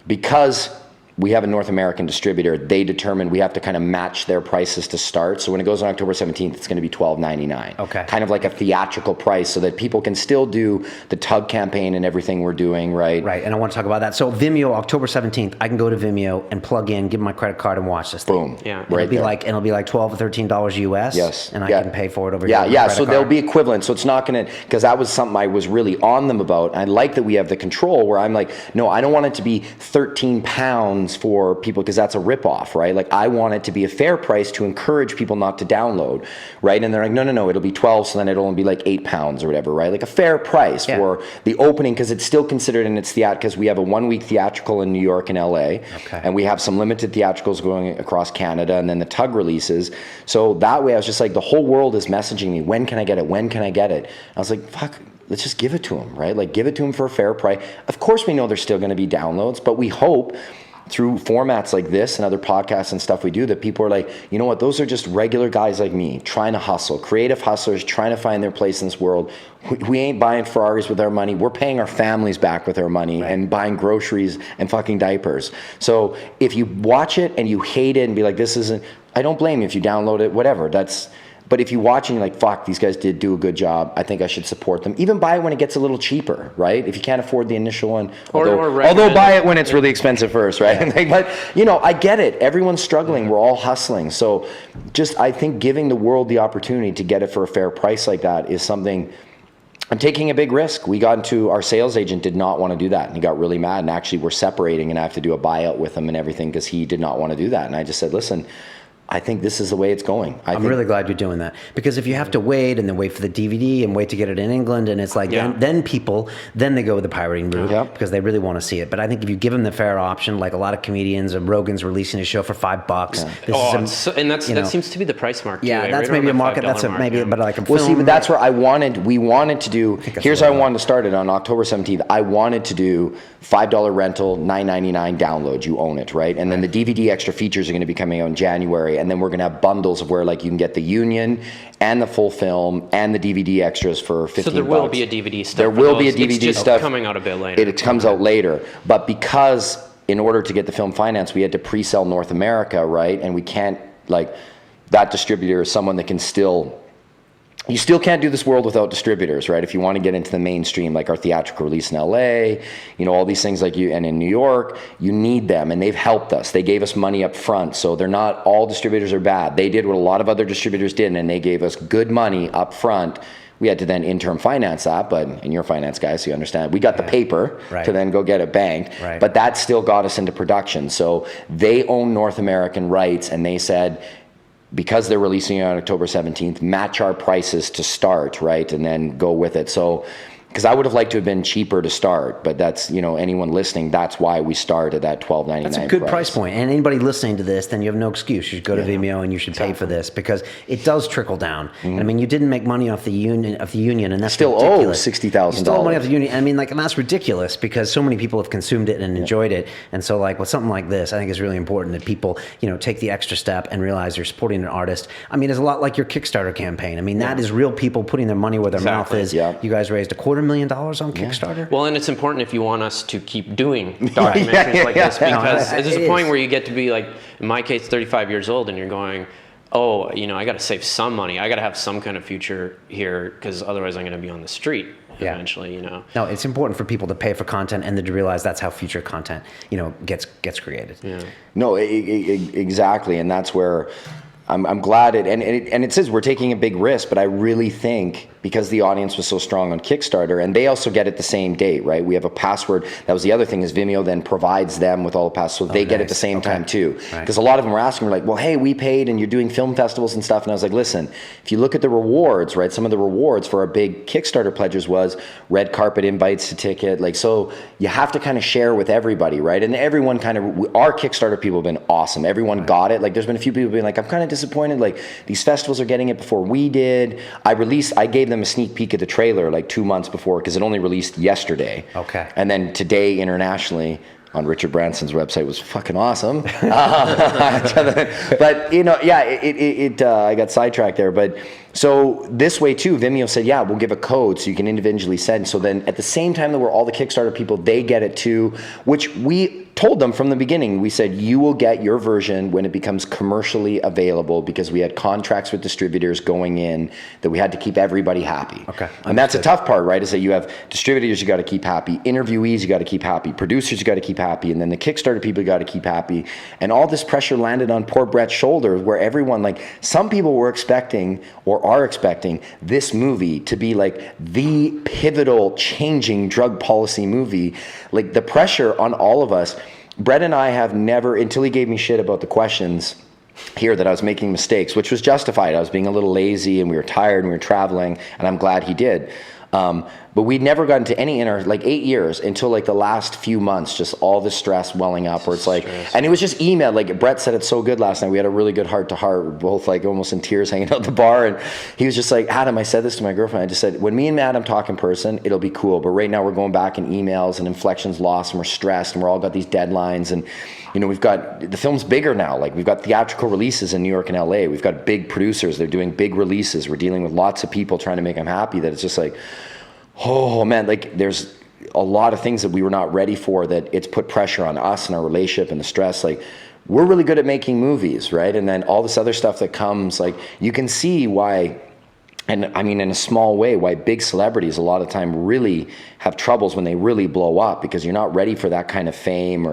because we have a North American distributor, they determine we have to kind of match their prices to start. So when it goes on October 17th, it's going to be $12.99. Okay. Kind of like a theatrical price so that people can still do the Tug campaign and everything we're doing, right? Right, and I want to talk about that. So Vimeo, October 17th, I can go to Vimeo and plug in, give my credit card and watch this thing. Boom. Yeah. And it'll be like $12 or $13 US. Yes. And I can pay for it over here. Yeah, with my yeah. credit So card. they'll be equivalent. So it's not going to, because that was something I was really on them about. I like that we have the control where I'm like, no, I don't want it to be 13 pounds for people, because that's a ripoff, right? Like I want it to be a fair price to encourage people not to download, right? And they're like, no, it'll be 12, so then it'll only be like 8 pounds or whatever, right? Like a fair price for the opening, because it's still considered in its theater, because we have a 1 week theatrical in New York and LA, and we have some limited theatricals going across Canada, and then the Tug releases. So that way I was just like, the whole world is messaging me, when can I get it? When can I get it? I was like, fuck, let's just give it to them, right? Like give it to them for a fair price. Of course we know there's still going to be downloads, but we hope through formats like this and other podcasts and stuff we do that people are like, you know what, those are just regular guys like me trying to hustle, creative hustlers trying to find their place in this world. We ain't buying Ferraris with our money. We're paying our families back with our money and buying groceries and fucking diapers. So if you watch it and you hate it and be like, this isn't, I don't blame you if you download it, whatever. But if you watch and you're like, fuck, these guys did do a good job, I think I should support them. Even buy it when it gets a little cheaper, right? If you can't afford the initial one. Although buy it when it's really expensive first, right? Yeah. But, I get it. Everyone's struggling. We're all hustling. So I think giving the world the opportunity to get it for a fair price like that is something. I'm taking a big risk. Our sales agent did not want to do that, and he got really mad, and actually we're separating, and I have to do a buyout with him and everything because he did not want to do that. And I just said, listen, I think this is the way it's going. I'm really glad you're doing that, because if you have to wait and then wait for the DVD and wait to get it in England, and it's like then they go with the pirating route because they really want to see it. But I think if you give them the fair option, like a lot of comedians, and Rogan's releasing his show for $5. That seems to be the price mark. Yeah, too, that's right maybe a market. That's mark, maybe, but like a well, film. see, but that's where we wanted to do. Here's how I wanted to start it on October 17th. I wanted to do $5 rental, $9.99 download. You own it, right? And then the DVD extra features are going to be coming out in January, and then we're going to have bundles of where like you can get the union and the full film and the DVD extras for $15. So there will be a DVD stuff. There will be a DVD it's just stuff coming out a bit later. It comes out later, but because in order to get the film financed, we had to pre-sell North America, right? And we can't, like, that distributor is someone that can you still can't do this world without distributors, right? If you want to get into the mainstream, like our theatrical release in LA, all these things and in New York, you need them, and they've helped us. They gave us money up front, so they're not all distributors are bad. They did what a lot of other distributors did, and they gave us good money up front. We had to then interim finance that, and you're a finance guy, so you understand. We got the paper to then go get it banked, but that still got us into production. So they own North American rights, and they said, because they're releasing it on October 17th, match our prices to start, right? And then go with it. So, because I would have liked to have been cheaper to start, but that's, you know, anyone listening, that's why we start at that $12.99 That's a good price point. And anybody listening to this, then you have no excuse. You should go to Vimeo and you should pay for this, because it does trickle down. And I mean, you didn't make money off the union, and that's still ridiculous. owe $60,000. You still owe money off the union. I mean, like, and that's ridiculous, because so many people have consumed it and enjoyed it. And so, like, with something like this, I think it's really important that people, you know, take the extra step and realize you're supporting an artist. I mean, it's a lot like your Kickstarter campaign. I mean, that is real people putting their money where their mouth is. Yeah. You guys raised $250,000 on Kickstarter. Well, and it's important if you want us to keep doing documentaries like this, because there's a point where you get to be like, in my case, 35 years old, and you're going, oh, you know, I got to save some money. I got to have some kind of future here, because otherwise I'm going to be on the street eventually, you know. No, it's important for people to pay for content and then to realize that's how future content, you know, gets created. Yeah. No, exactly, and that's where I'm glad it says we're taking a big risk, but I really think because the audience was so strong on Kickstarter, and they also get it the same date, right? We have a password. That was the other thing, is Vimeo then provides them with all the passwords, so they get it the same time too. Because a lot of them were asking, like, well, hey, we paid and you're doing film festivals and stuff. And I was like, listen, if you look at the rewards, right? Some of the rewards for our big Kickstarter pledges was red carpet invites to ticket. Like, so you have to kind of share with everybody, right? And everyone our Kickstarter people have been awesome. Everyone got it. Like, there's been a few people being like, I'm kind of disappointed. Like, these festivals are getting it before we did. I gave them a sneak peek of the trailer like 2 months before, because it only released yesterday. Okay. And then today internationally on Richard Branson's website was fucking awesome. But you know, I got sidetracked there. But so this way too, Vimeo said, yeah, we'll give a code so you can individually send. So then at the same time that we're all the Kickstarter people, they get it too, which we told them from the beginning. We said, you will get your version when it becomes commercially available, because we had contracts with distributors going in that we had to keep everybody happy. Okay. And that's a tough part, right? Is that you have distributors you got to keep happy, interviewees you got to keep happy, producers you got to keep happy, and then the Kickstarter people you got to keep happy. And all this pressure landed on poor Brett's shoulders, where everyone, like, some people were expecting or are expecting this movie to be like the pivotal changing drug policy movie. Like, the pressure on all of us. Brett and I have never, until he gave me shit about the questions here, that I was making mistakes, which was justified. I was being a little lazy and we were tired and we were traveling, and I'm glad he did. But we'd never gotten to any in our 8 years until like the last few months, just all the stress welling up, where it's like, and it was just email. Like, Brett said it so good last night. We had a really good heart to heart. We're both like almost in tears hanging out the bar. And he was just like, Adam, I said this to my girlfriend. I just said, when me and Adam talk in person, it'll be cool. But right now we're going back in emails and inflections lost, and we're stressed, and we're all got these deadlines. And, you know, we've got, the film's bigger now. Like, we've got theatrical releases in New York and LA. We've got big producers. They're doing big releases. We're dealing with lots of people trying to make them happy, that it's just like, oh man, like, there's a lot of things that we were not ready for, that it's put pressure on us and our relationship and the stress. Like, we're really good at making movies, right? And then all this other stuff that comes, like, you can see why, and I mean, in a small way, why big celebrities a lot of time really have troubles when they really blow up, because you're not ready for that kind of fame.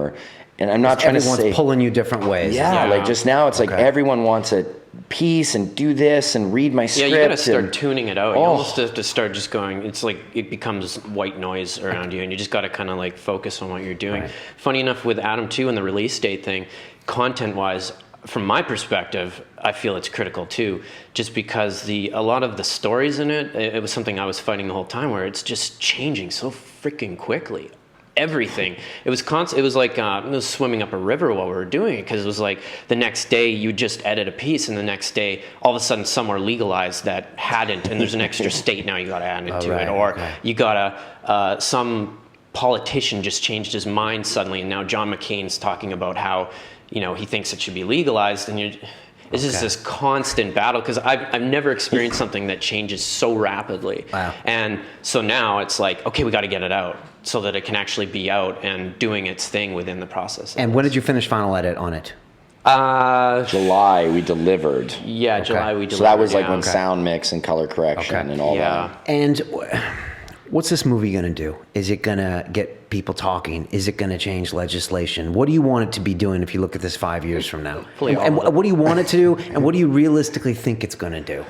And I'm not trying to say everyone's pulling you different ways. Yeah, like, just now it's like everyone wants a piece and do this and read my script. Yeah, you gotta start tuning it out. You almost have to start just going, it's like it becomes white noise around you, and you just gotta kind of like focus on what you're doing. Right. Funny enough, with Adam too, and the release date thing, content-wise, from my perspective, I feel it's critical too, just because a lot of the stories in it was something I was fighting the whole time, where it's just changing so freaking quickly. Everything. It was constant. It was like it was swimming up a river while we were doing it, because it was like the next day you just edit a piece, and the next day all of a sudden somewhere legalized that hadn't, and there's an extra state now you got to add it to it, or you got to some politician just changed his mind suddenly, and now John McCain's talking about how, you know, he thinks it should be legalized, and it's just this constant battle, because I've never experienced something that changes so rapidly. Wow. And so now it's like, okay, we got to get it out so that it can actually be out and doing its thing within the process. And when did you finish final edit on it? July we delivered. Yeah, July we delivered. So that was like when sound mix and color correction and all that. And what's this movie going to do? Is it going to get people talking? Is it going to change legislation? What do you want it to be doing if you look at this 5 years from now? And what do you want it to do? And what do you realistically think it's going to do?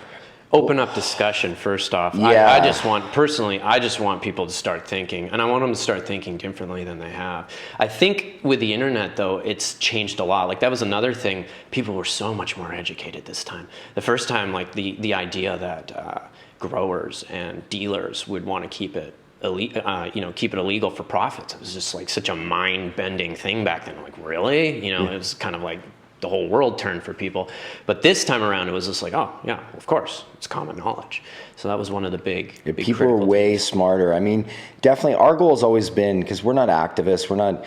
Open up discussion first off. Yeah. I just want people to start thinking, and I want them to start thinking differently than they have. I think with the internet though, it's changed a lot. Like that was another thing. People were so much more educated this time. The first time, like the idea that growers and dealers would want to keep it illegal for profits. It was just like such a mind-bending thing back then. Like, really? It was kind of like the whole world turned for people. But this time around, it was just like, oh, yeah, of course, it's common knowledge. So that was one of the big people are way smarter. I mean, definitely our goal has always been, because we're not activists, we're not...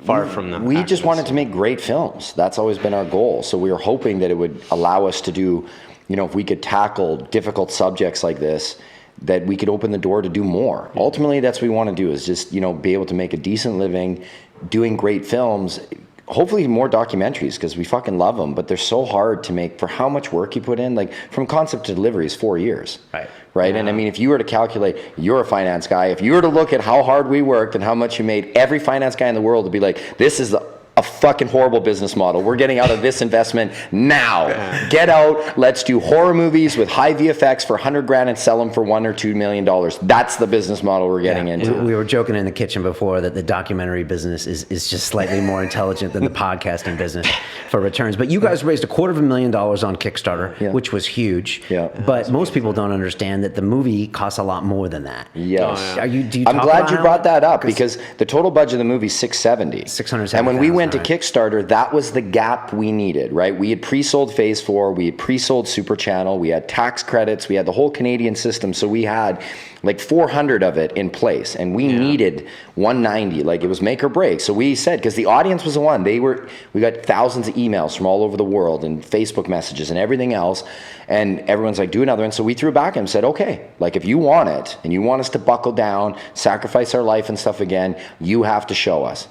Far from them. We just wanted to make great films. That's always been our goal. So we were hoping that it would allow us to do, if we could tackle difficult subjects like this, that we could open the door to do more. Ultimately, that's what we want to do, is just, be able to make a decent living doing great films. Hopefully more documentaries, because we fucking love them, but they're so hard to make for how much work you put in. Like from concept to delivery is 4 years. Right. Yeah. And I mean, if you were to calculate, you're a finance guy, if you were to look at how hard we worked and how much you made, every finance guy in the world would be like, this is a fucking horrible business model. We're getting out of this investment now. Get out. Let's do horror movies with high VFX for $100,000 and sell them for $1 or $2 million. That's the business model we're getting into. We were joking in the kitchen before that the documentary business is just slightly more intelligent than the podcasting business for returns. But you guys raised $250,000 on Kickstarter, which was huge. But most people don't understand that the movie costs a lot more than that. Yes. I'm glad you brought that up, because the total budget of the movie is $670,000. And when we went to Kickstarter, that was the gap we needed, right? We had pre-sold Phase 4, we had pre-sold Super Channel, we had tax credits, we had the whole Canadian system, so we had like 400 of it in place, and we needed 190, like it was make or break. So we said, because the audience was the one, we got thousands of emails from all over the world and Facebook messages and everything else, and everyone's like, do another one. So we threw back and said, okay, like if you want it and you want us to buckle down, sacrifice our life and stuff again, you have to show us.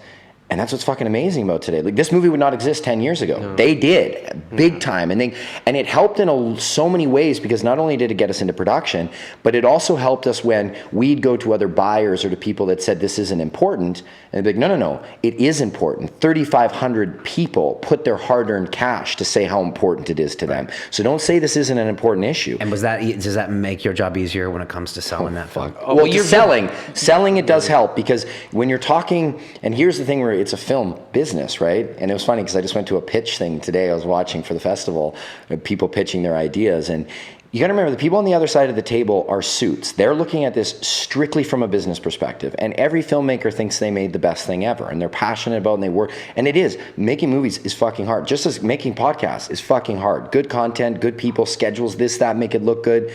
And that's what's fucking amazing about today. Like this movie would not exist 10 years ago. No. They did, big time. And it helped in so many ways, because not only did it get us into production, but it also helped us when we'd go to other buyers or to people that said this isn't important. And they'd be like, no, it is important. 3,500 people put their hard-earned cash to say how important it is to them. So don't say this isn't an important issue. And does that make your job easier when it comes to selling that film? Well, you're selling it does help, because when you're talking, and here's the thing where it's a film business, right? And it was funny because I just went to a pitch thing today I was watching for the festival, people pitching their ideas, and you got to remember the people on the other side of the table are suits. They're looking at this strictly from a business perspective, and every filmmaker thinks they made the best thing ever, and they're passionate about it, and they work, and it is. Making movies is fucking hard, just as making podcasts is fucking hard. Good content, good people, schedules, this, that, make it look good.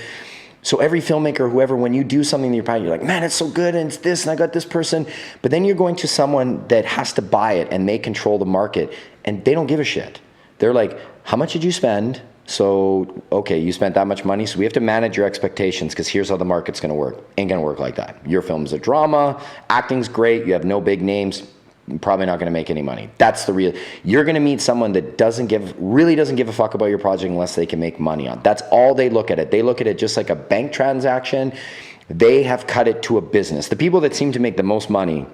So every filmmaker, whoever, when you do something that you're proud of, you're like, man, it's so good, and it's this, and I got this person. But then you're going to someone that has to buy it, and they control the market, and they don't give a shit. They're like, how much did you spend? So, okay, you spent that much money, so we have to manage your expectations, because here's how the market's going to work. Ain't going to work like that. Your film's a drama, acting's great, you have no big names, you're probably not going to make any money. That's the real. You're going to meet someone that really doesn't give a fuck about your project unless they can make money on it. That's all they look at it. They look at it just like a bank transaction. They have cut it to a business. The people that seem to make the most money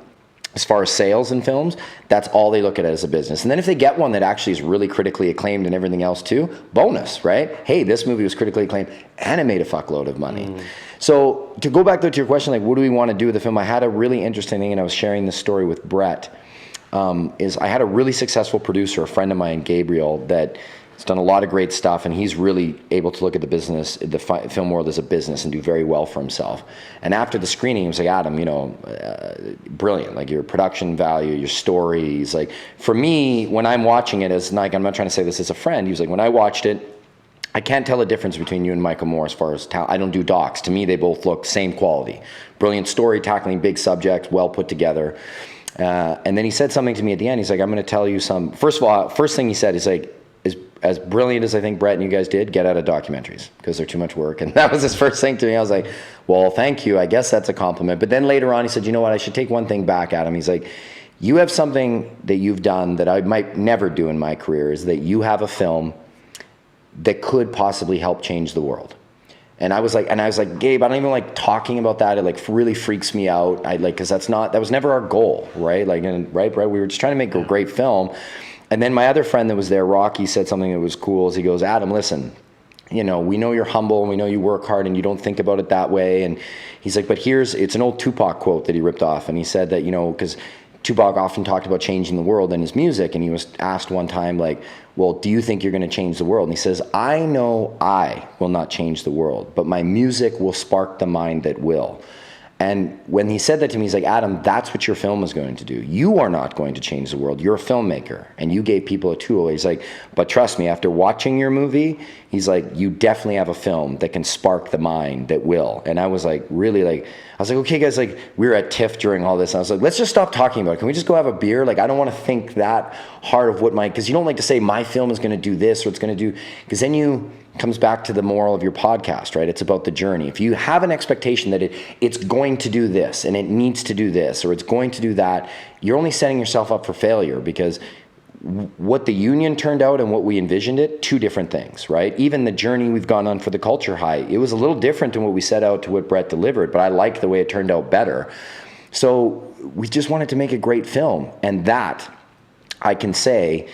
as far as sales in films, that's all they look at it as a business. And then if they get one that actually is really critically acclaimed and everything else too, bonus, right? Hey, this movie was critically acclaimed and it made a fuckload of money. So to go back though to your question, like what do we want to do with the film? I had a really interesting thing, and I was sharing this story with Brett, is I had a really successful producer, a friend of mine, Gabriel, that has done a lot of great stuff, and he's really able to look at the business, the film world as a business, and do very well for himself. And after the screening, he was like, Adam, brilliant, like your production value, your stories. Like for me, when I'm watching it, as like, I'm not trying to say this as a friend, he was like, when I watched it, I can't tell a difference between you and Michael Moore as far as talent. I don't do docs. To me, they both look same quality. Brilliant story, tackling big subjects, well put together. And then he said something to me at the end. He's like, I'm going to tell you some. First of all, first thing he said is like, as brilliant as I think Brett and you guys did, get out of documentaries because they're too much work. And that was his first thing to me. I was like, well, thank you. I guess that's a compliment. But then later on, he said, you know what? I should take one thing back, Adam. He's like, you have something that you've done that I might never do in my career, is that you have a film that could possibly help change the world. And I was like, Gabe, I don't even like talking about that. It like really freaks me out. Cause that was never our goal, right? Right. We were just trying to make a great film. And then my other friend that was there, Rocky, said something that was cool. He goes, Adam, listen, you know, we know you're humble and we know you work hard and you don't think about it that way. And he's like, but it's an old Tupac quote that he ripped off. And he said that, you know, because Tupac often talked about changing the world in his music. And he was asked one time, like, well, do you think you're going to change the world? And he says, I know I will not change the world, but my music will spark the mind that will. And when he said that to me, he's like, Adam, that's what your film is going to do. You are not going to change the world. You're a filmmaker. And you gave people a tool. He's like, but trust me, after watching your movie, he's like, you definitely have a film that can spark the mind that will. And I was like, really like, I was like, okay, guys, like, we were at TIFF during all this. And I was like, let's just stop talking about it. Can we just go have a beer? Like, I don't want to think that hard of what because you don't like to say my film is going to do this or it's going to do, because then comes back to the moral of your podcast, right? It's about the journey. If you have an expectation that it's going to do this and it needs to do this or it's going to do that, you're only setting yourself up for failure, because what the union turned out and what we envisioned it, two different things, right? Even the journey we've gone on for the Culture High, it was a little different than what we set out to what Brett delivered, but I like the way it turned out better. So we just wanted to make a great film, and that I can say,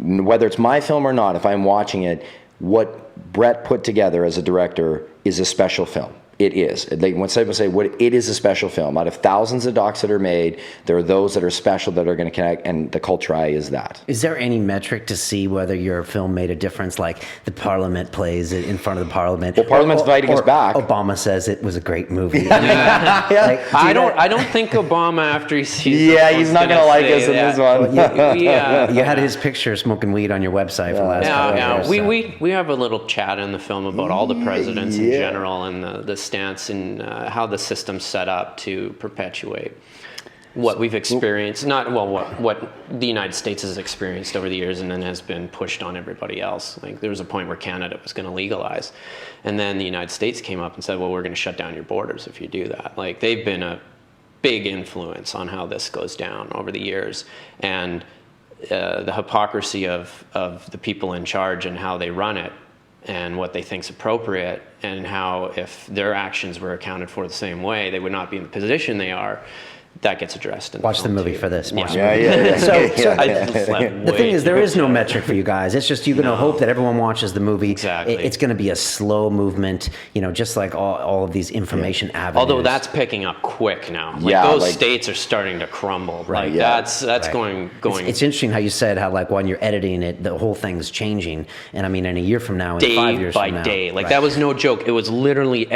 whether it's my film or not, if I'm watching it, what Brett put together as a director is a special film. It is. When people say it is a special film, out of thousands of docs that are made, there are those that are special that are going to connect, and the Culture Eye is that. Is there any metric to see whether your film made a difference, like the Parliament plays it in front of the Parliament? Well, Parliament's inviting us back. Obama says it was a great movie. I I don't think Obama, after he sees yeah, he's not going to like us in this one. You had his picture smoking weed on your website for the last couple of years. We have a little chat in the film about all the presidents in general and the stance and how the system's set up to perpetuate what we've experienced, what the United States has experienced over the years and then has been pushed on everybody else. Like, there was a point where Canada was going to legalize, and then the United States came up and said, well, we're going to shut down your borders if you do that. Like, they've been a big influence on how this goes down over the years, and the hypocrisy of the people in charge and how they run it and what they think's appropriate, and how if their actions were accounted for the same way, they would not be in the position they are. That gets addressed in Watch the movie too. for this. Yeah. The thing is, there is no metric for you guys. It's just you're going to hope that everyone watches the movie. Exactly. It's going to be a slow movement, just like all of these information avenues. Although that's picking up quick now. Those states are starting to crumble. Right. That's going. It's interesting how you said how, like, when you're editing it, the whole thing's changing. And I mean, in a year from now, in 5 years from now, day by day. That was no joke. It was literally.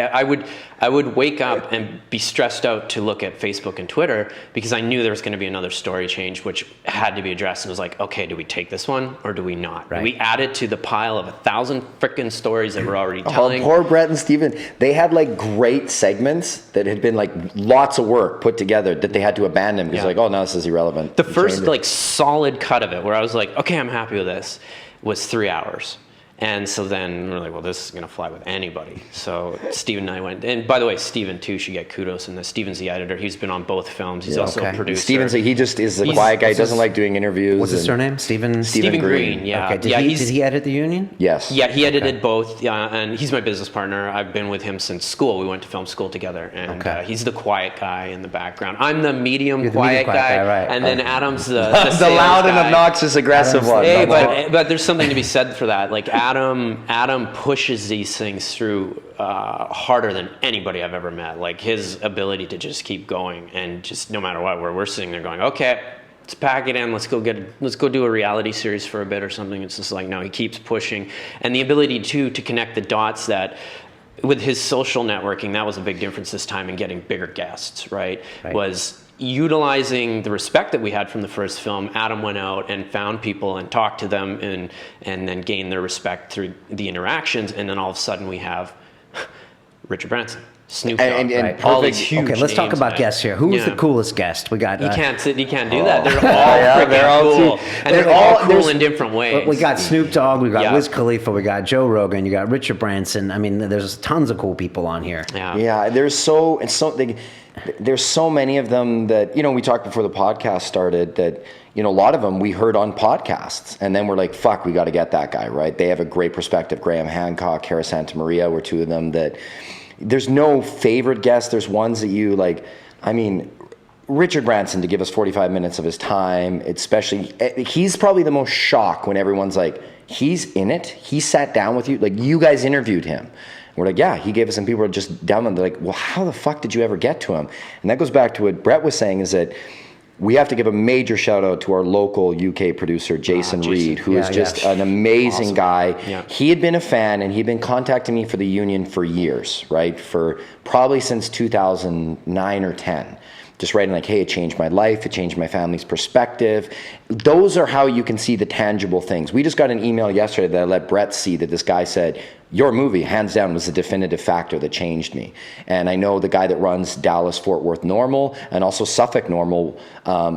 I would wake up and be stressed out to look at Facebook and Twitter, because I knew there was going to be another story change which had to be addressed, and it was like, okay, do we take this one or do we not? Right. We added to the pile of 1,000 frickin' stories that we're already telling. Oh, poor Brett and Steven. They had like great segments that had been like lots of work put together that they had to abandon because like, oh, now this is irrelevant. The first like solid cut of it where I was like, okay, I'm happy with this, was 3 hours. And so then we're like, well, this is going to fly with anybody. So Steven and I went, and by the way, Steven too should get kudos in this. Steven's the editor. He's been on both films. He's also a producer. Steven's, he just is a quiet guy. He doesn't like doing interviews. What's his surname? Steven Green. Yeah. Okay. Did he edit the Union? Yes. Yeah, he edited both. Yeah, and he's my business partner. I've been with him since school. We went to film school together, and he's the quiet guy in the background. I'm the medium quiet guy, right. and then Adam's the loud and guy. obnoxious, aggressive one. Hey, but there's something to be said for that. Like Adam pushes these things through harder than anybody I've ever met. Like his ability to just keep going, and just no matter what, where we're sitting there going, okay, let's pack it in. Let's go do a reality series for a bit or something. It's just like, no, he keeps pushing, and the ability to connect the dots that. With his social networking, that was a big difference this time in getting bigger guests, right? Was utilizing the respect that we had from the first film. Adam went out and found people and talked to them and then gained their respect through the interactions. And then all of a sudden we have Richard Branson, Snoop Dogg, and all these huge let's talk about guests here. Who's the coolest guest? We got. You can't do that. They're all cool. And they're all cool in different ways. We got Snoop Dogg, we got Wiz Khalifa, we got Joe Rogan, you got Richard Branson. I mean, there's tons of cool people on here. Yeah, there's so many of them that, we talked before the podcast started that, a lot of them we heard on podcasts, and then we're like, fuck, we got to get that guy, right? They have a great perspective. Graham Hancock, Cara Santa Maria were two of them that there's no favorite guest. There's ones that you like, I mean, Richard Branson to give us 45 minutes of his time, especially, he's probably the most shocked when everyone's like, he's in it? He sat down with you? Like, you guys interviewed him. We're like, yeah, he gave us some people are just down and they're like, well, how the fuck did you ever get to him? And that goes back to what Brett was saying, is that we have to give a major shout out to our local UK producer, Jason Reed, who is just an amazing guy. Yeah. He had been a fan and he'd been contacting me for the union for years, right? For probably since 2009 or 10. Just writing like, hey, it changed my life, it changed my family's perspective. Those are how you can see the tangible things. We just got an email yesterday that I let Brett see that this guy said, your movie, hands down, was the definitive factor that changed me. And I know the guy that runs Dallas-Fort Worth Normal and also Suffolk Normal,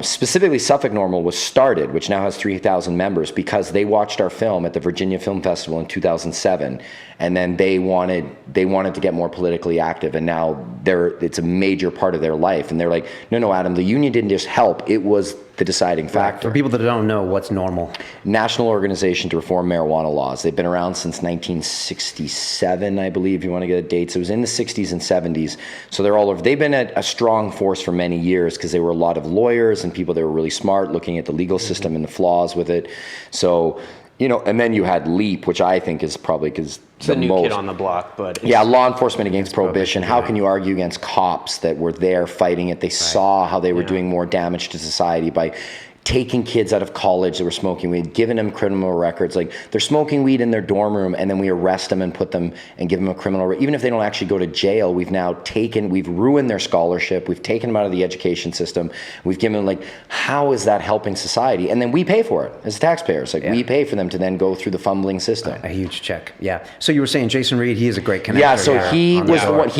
specifically Suffolk Normal was started, which now has 3,000 members, because they watched our film at the Virginia Film Festival in 2007. And then they wanted to get more politically active, and now it's a major part of their life. And they're like, no, Adam, the union didn't just help, it was the deciding factor. For people that don't know, what's Normal? National Organization to Reform Marijuana Laws. They've been around since 1967, I believe, you want to get a date. So it was in the 60s and 70s. So they're all over. They've been a strong force for many years because they were a lot of lawyers and people that were really smart looking at the legal system and the flaws with it. So, and then you had LEAP, which I think is probably because the new kid on the block, but Law Enforcement Against Prohibition. How can you argue against cops that were there fighting it? They saw how they were doing more damage to society by taking kids out of college that were smoking weed, giving them criminal records. Like, they're smoking weed in their dorm room, and then we arrest them and put them and give them a criminal record. Even if they don't actually go to jail, we've ruined their scholarship. We've taken them out of the education system. We've given them, how is that helping society? And then we pay for it as taxpayers. We pay for them to then go through the fumbling system. A huge check. Yeah. So you were saying Jason Reed, he is a great connector. Yeah. So he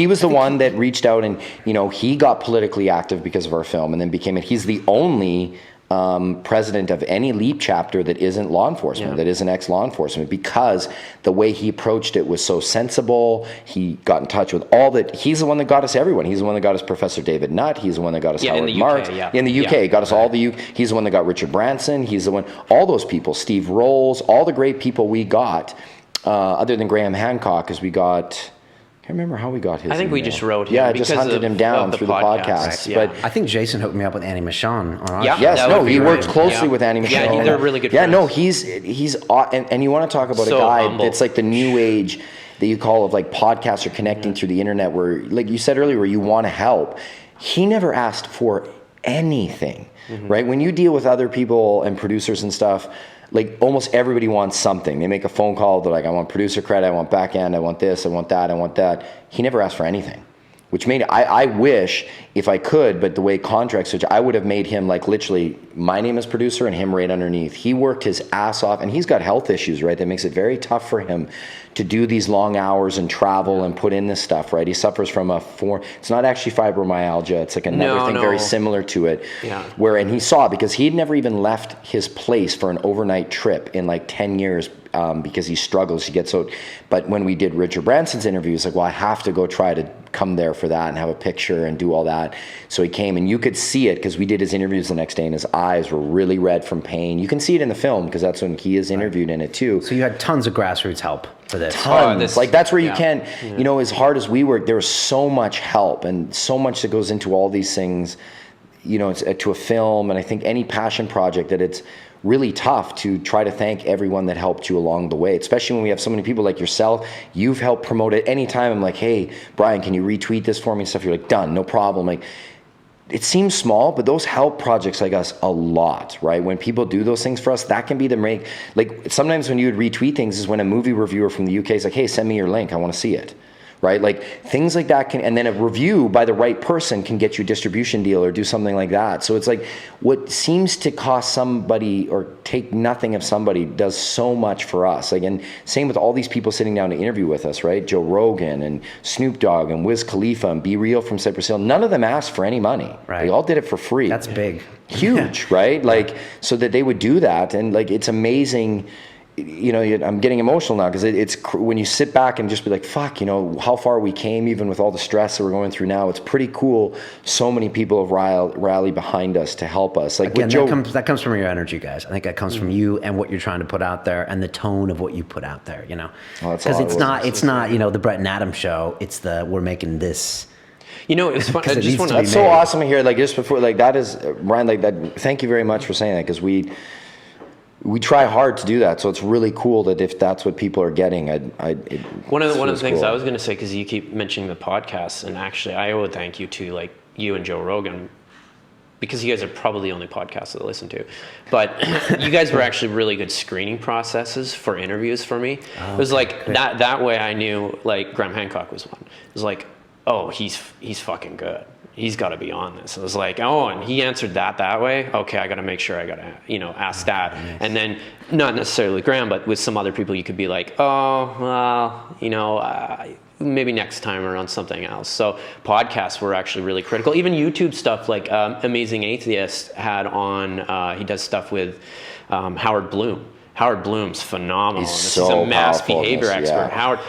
was the one that reached out, and he got politically active because of our film, and then he's the only president of any LEAP chapter that isn't law enforcement, that isn't ex-law enforcement, because the way he approached it was so sensible. He got in touch with he's the one that got us everyone. He's the one that got us Professor David Nutt. He's the one that got us Howard Marks. In the UK, got us all he's the one that got Richard Branson. He's the one, all those people, Steve Rolls, all the great people we got, other than Graham Hancock, because we got... I can't remember how we got his I think email. we just wrote him. Yeah, I just hunted him down through the podcast. Right. But I think Jason hooked me up with Annie Michon on our show. He works closely with Annie Michon. Yeah, they're really good friends. Yeah, no, he's and you want to talk about so a guy humble. that's like the new age that you call of podcasts or connecting through the internet, where, like you said earlier, where you want to help. He never asked for anything, right? When you deal with other people and producers and stuff, almost everybody wants something. They make a phone call, they're like, I want producer credit, I want back end, I want this, I want that, I want that. He never asked for anything, which made, I wish, if I could, but the way contracts, I would have made him literally, my name is producer and him right underneath. He worked his ass off, and he's got health issues, right? That makes it very tough for him to do these long hours and travel and put in this stuff, right? He suffers from it's not actually fibromyalgia, it's another thing very similar to it. Yeah. And he saw, because he'd never even left his place for an overnight trip in 10 years, because he struggles, but when we did Richard Branson's interview, he's like, well, I have to go try to come there for that and have a picture and do all that. So he came, and you could see it, because we did his interviews the next day, and his eyes were really red from pain. You can see it in the film, because that's when he is interviewed in it too. So you had tons of grassroots help for this. Tons. That's where you can, as hard as we work, there was so much help and so much that goes into all these things, it's to a film, and I think any passion project, that it's really tough to try to thank everyone that helped you along the way, especially when we have so many people like yourself. You've helped promote it. Anytime I'm like, hey, Brian, can you retweet this for me and stuff? You're like, done, no problem. It seems small, but those help projects us a lot, right? When people do those things for us, that can be the sometimes when you would retweet things is when a movie reviewer from the UK is like, hey, send me your link, I want to see it. Right? Things like that and then a review by the right person can get you a distribution deal or do something like that. So it's what seems to cost somebody or take nothing of somebody does so much for us. And same with all these people sitting down to interview with us, right? Joe Rogan and Snoop Dogg and Wiz Khalifa and Be Real from Cypress Hill. None of them asked for any money. Right. They all did it for free. That's big. Huge, right? So that they would do that, and it's amazing. I'm getting emotional now, because it's when you sit back and just be like, fuck, how far we came, even with all the stress that we're going through now. It's pretty cool. So many people have rallied behind us to help us. Again, that comes from your energy, guys. I think that comes from you and what you're trying to put out there, and the tone of what you put out there. Because it's not the Brett and Adam show. It's we're making this. You know, it's fun. I it just needs want to be That's so made. awesome to hear. Like just before, like that is Ryan. Like that. Thank you very much for saying that, because we try hard to do that. So it's really cool that if that's what people are getting, one of the things cool. I was going to say, because you keep mentioning the podcasts, and actually I would thank you to like you and Joe Rogan, because you guys are probably the only podcast that I listen to. But you guys were actually really good screening processes for interviews for me. It was like that way I knew, like Graham Hancock was one. It was like, oh, he's fucking good. He's got to be on this. I was like, oh, and he answered that way. Okay, I got to make sure I got to, ask that. Nice. And then not necessarily with Graham, but with some other people, you could be like, oh, well, maybe next time or on something else. So podcasts were actually really critical. Even YouTube stuff, like Amazing Atheist had on, he does stuff with Howard Bloom. Howard Bloom's phenomenal. He's a mass behavior expert. Yeah. Howard,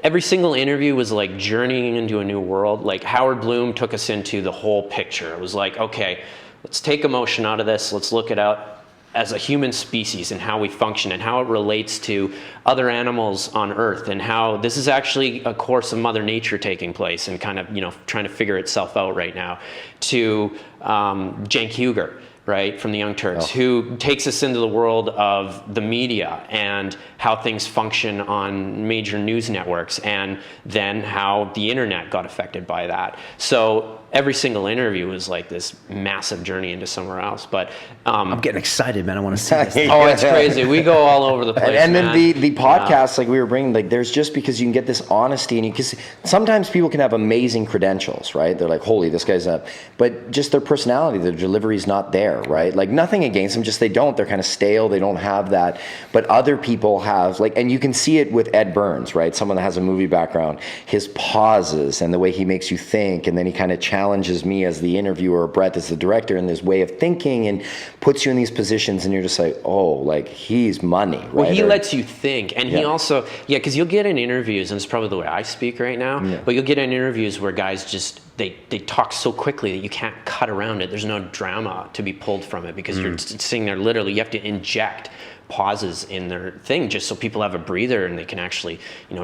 every single interview was like journeying into a new world. Like Howard Bloom took us into the whole picture. It was like, okay, let's take emotion out of this. Let's look it out as a human species and how we function and how it relates to other animals on Earth, and how this is actually a course of Mother Nature taking place and kind of, trying to figure itself out right now, to Cenk Uygur, right, from the Young Turks, who takes us into the world of the media and how things function on major news networks, and then how the internet got affected by that. So every single interview was like this massive journey into somewhere else. But I'm getting excited, man. I want to see this. Oh, it's crazy. We go all over the place. And then the podcasts, like we were bringing, like there's just, because you can get this honesty, and because sometimes people can have amazing credentials, right? They're like, holy, this guy's up, but just their personality, their delivery is not there, right? Like nothing against them, just they're kind of stale. They don't have that. But other people have, like, and you can see it with Ed Burns, right? Someone that has a movie background, his pauses and the way he makes you think, and then he kind of challenges me as the interviewer, Brett as the director, in this way of thinking, and puts you in these positions, and you're just like, oh, like he's money, right? Well, he lets you think, and he also, because you'll get in interviews, and it's probably the way I speak right now, but you'll get in interviews where guys just, they talk so quickly that you can't cut around it. There's no drama to be pulled from it, because you're sitting there literally, you have to inject pauses in their thing just so people have a breather and they can actually,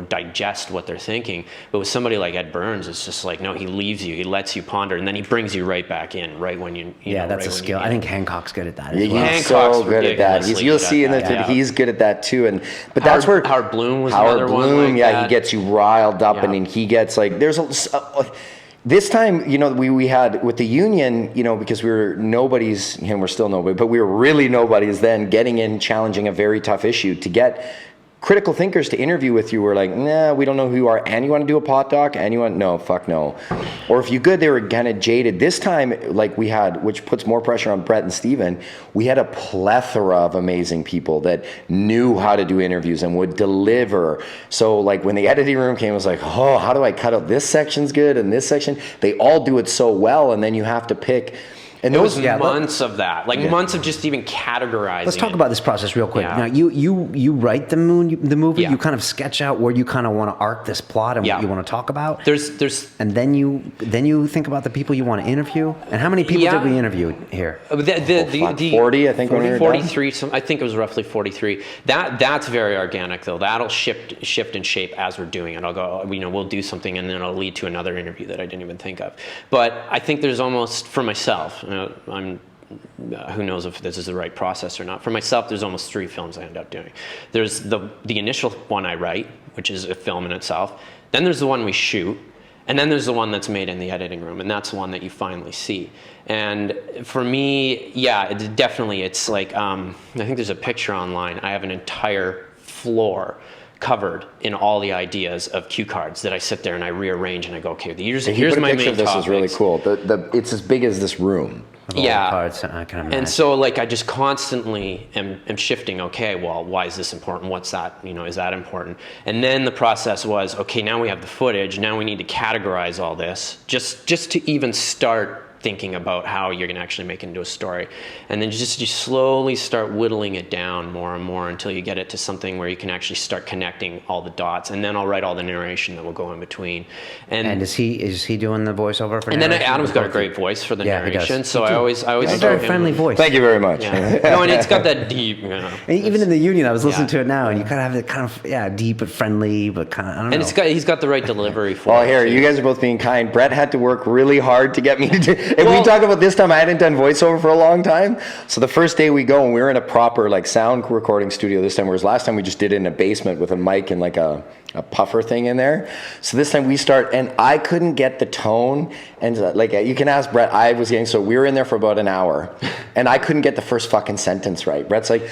digest what they're thinking. But with somebody like Ed Burns, it's just like, no, he leaves you, he lets you ponder, and then he brings you right back in, right when you yeah, that's right a skill. I think Hancock's good at that. As He's well. so good at that. You'll see in the he's good at that too. And but that's where Howard Bloom was Howard another Bloom, one. Like that. He gets you riled up, and then he gets like there's a. This time, we had with the union, because we were nobodies, and we're still nobody, but we were really nobodies then, getting in, challenging a very tough issue. To get critical thinkers to interview with you were like, nah, we don't know who you are, and you want to do a pot doc, and you want, no, fuck no. Or if you good, they were kind of jaded. This time, like we had, which puts more pressure on Brett and Steven, we had a plethora of amazing people that knew how to do interviews and would deliver. So like when the editing room came, it was like, oh, how do I cut out this section's good and this section? They all do it so well, and then you have to pick. And those months of that, months of just even categorizing. Let's talk about this process real quick. Now, you write the movie. You kind of sketch out where you kind of want to arc this plot and what you want to talk about. And then you think about the people you want to interview. And how many people did we interview here? 40, I think. 43. I think it was roughly 43. That's very organic though. That'll shift and shape as we're doing it. I'll go, we'll do something, and then it'll lead to another interview that I didn't even think of. But I think there's almost, for myself, who knows if this is the right process or not. For myself, there's almost 3 films I end up doing. There's the initial one I write, which is a film in itself. Then there's the one we shoot. And then there's the one that's made in the editing room. And that's the one that you finally see. And for me, it's like, I think there's a picture online. I have an entire floor covered in all the ideas of cue cards that I sit there and I rearrange and I go, okay, here's my main topics. This is really cool. It's as big as this room. Cards, I can imagine. And so like I just constantly am shifting, okay, well, why is this important? What's that, is that important? And then the process was, okay, now we have the footage, now we need to categorize all this just to even start thinking about how you're going to actually make it into a story. And then you slowly start whittling it down more and more until you get it to something where you can actually start connecting all the dots. And then I'll write all the narration that will go in between. And is he doing the voiceover for and then narration? Adam's got a great voice for the Yeah, he does. narration. So Me I too. always He has a throw very him- friendly voice. Thank you very much. Yeah. No, and it's got that deep, you know. And even in the union, I was listening Yeah. to it now, and you kind of have it kind of deep but friendly, but kind of I don't know. And he's got the right delivery for Well, it. here, too. you guys are both being kind. Brett had to work really hard to get me to do. And we talk about this time, I hadn't done voiceover for a long time. So the first day we go, and we were in a proper like sound recording studio this time, whereas last time we just did it in a basement with a mic and like a puffer thing in there. So this time we start, and I couldn't get the tone. And like you can ask Brett, I was getting, so we were in there for about an hour, and I couldn't get the first fucking sentence right. Brett's like,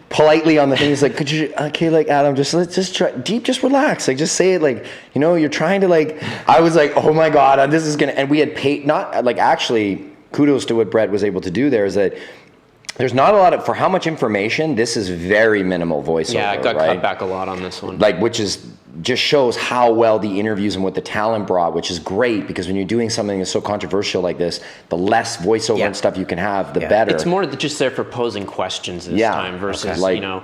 politely on the thing, he's like, could you, okay, like Adam, let's just try, deep, just relax, like just say it, like, you know, you're trying to like, I was like, oh my God, this is gonna, and we had paid, not like actually, kudos to what Brett was able to do there is that there's not a lot of, for how much information, this is very minimal voiceover, Yeah, it got right? cut back a lot on this one. Like, which is, just shows how well the interviews and what the talent brought, which is great because when you're doing something that's so controversial like this, the less voiceover and stuff you can have, the better. It's more just there for posing questions this time versus, like, you know.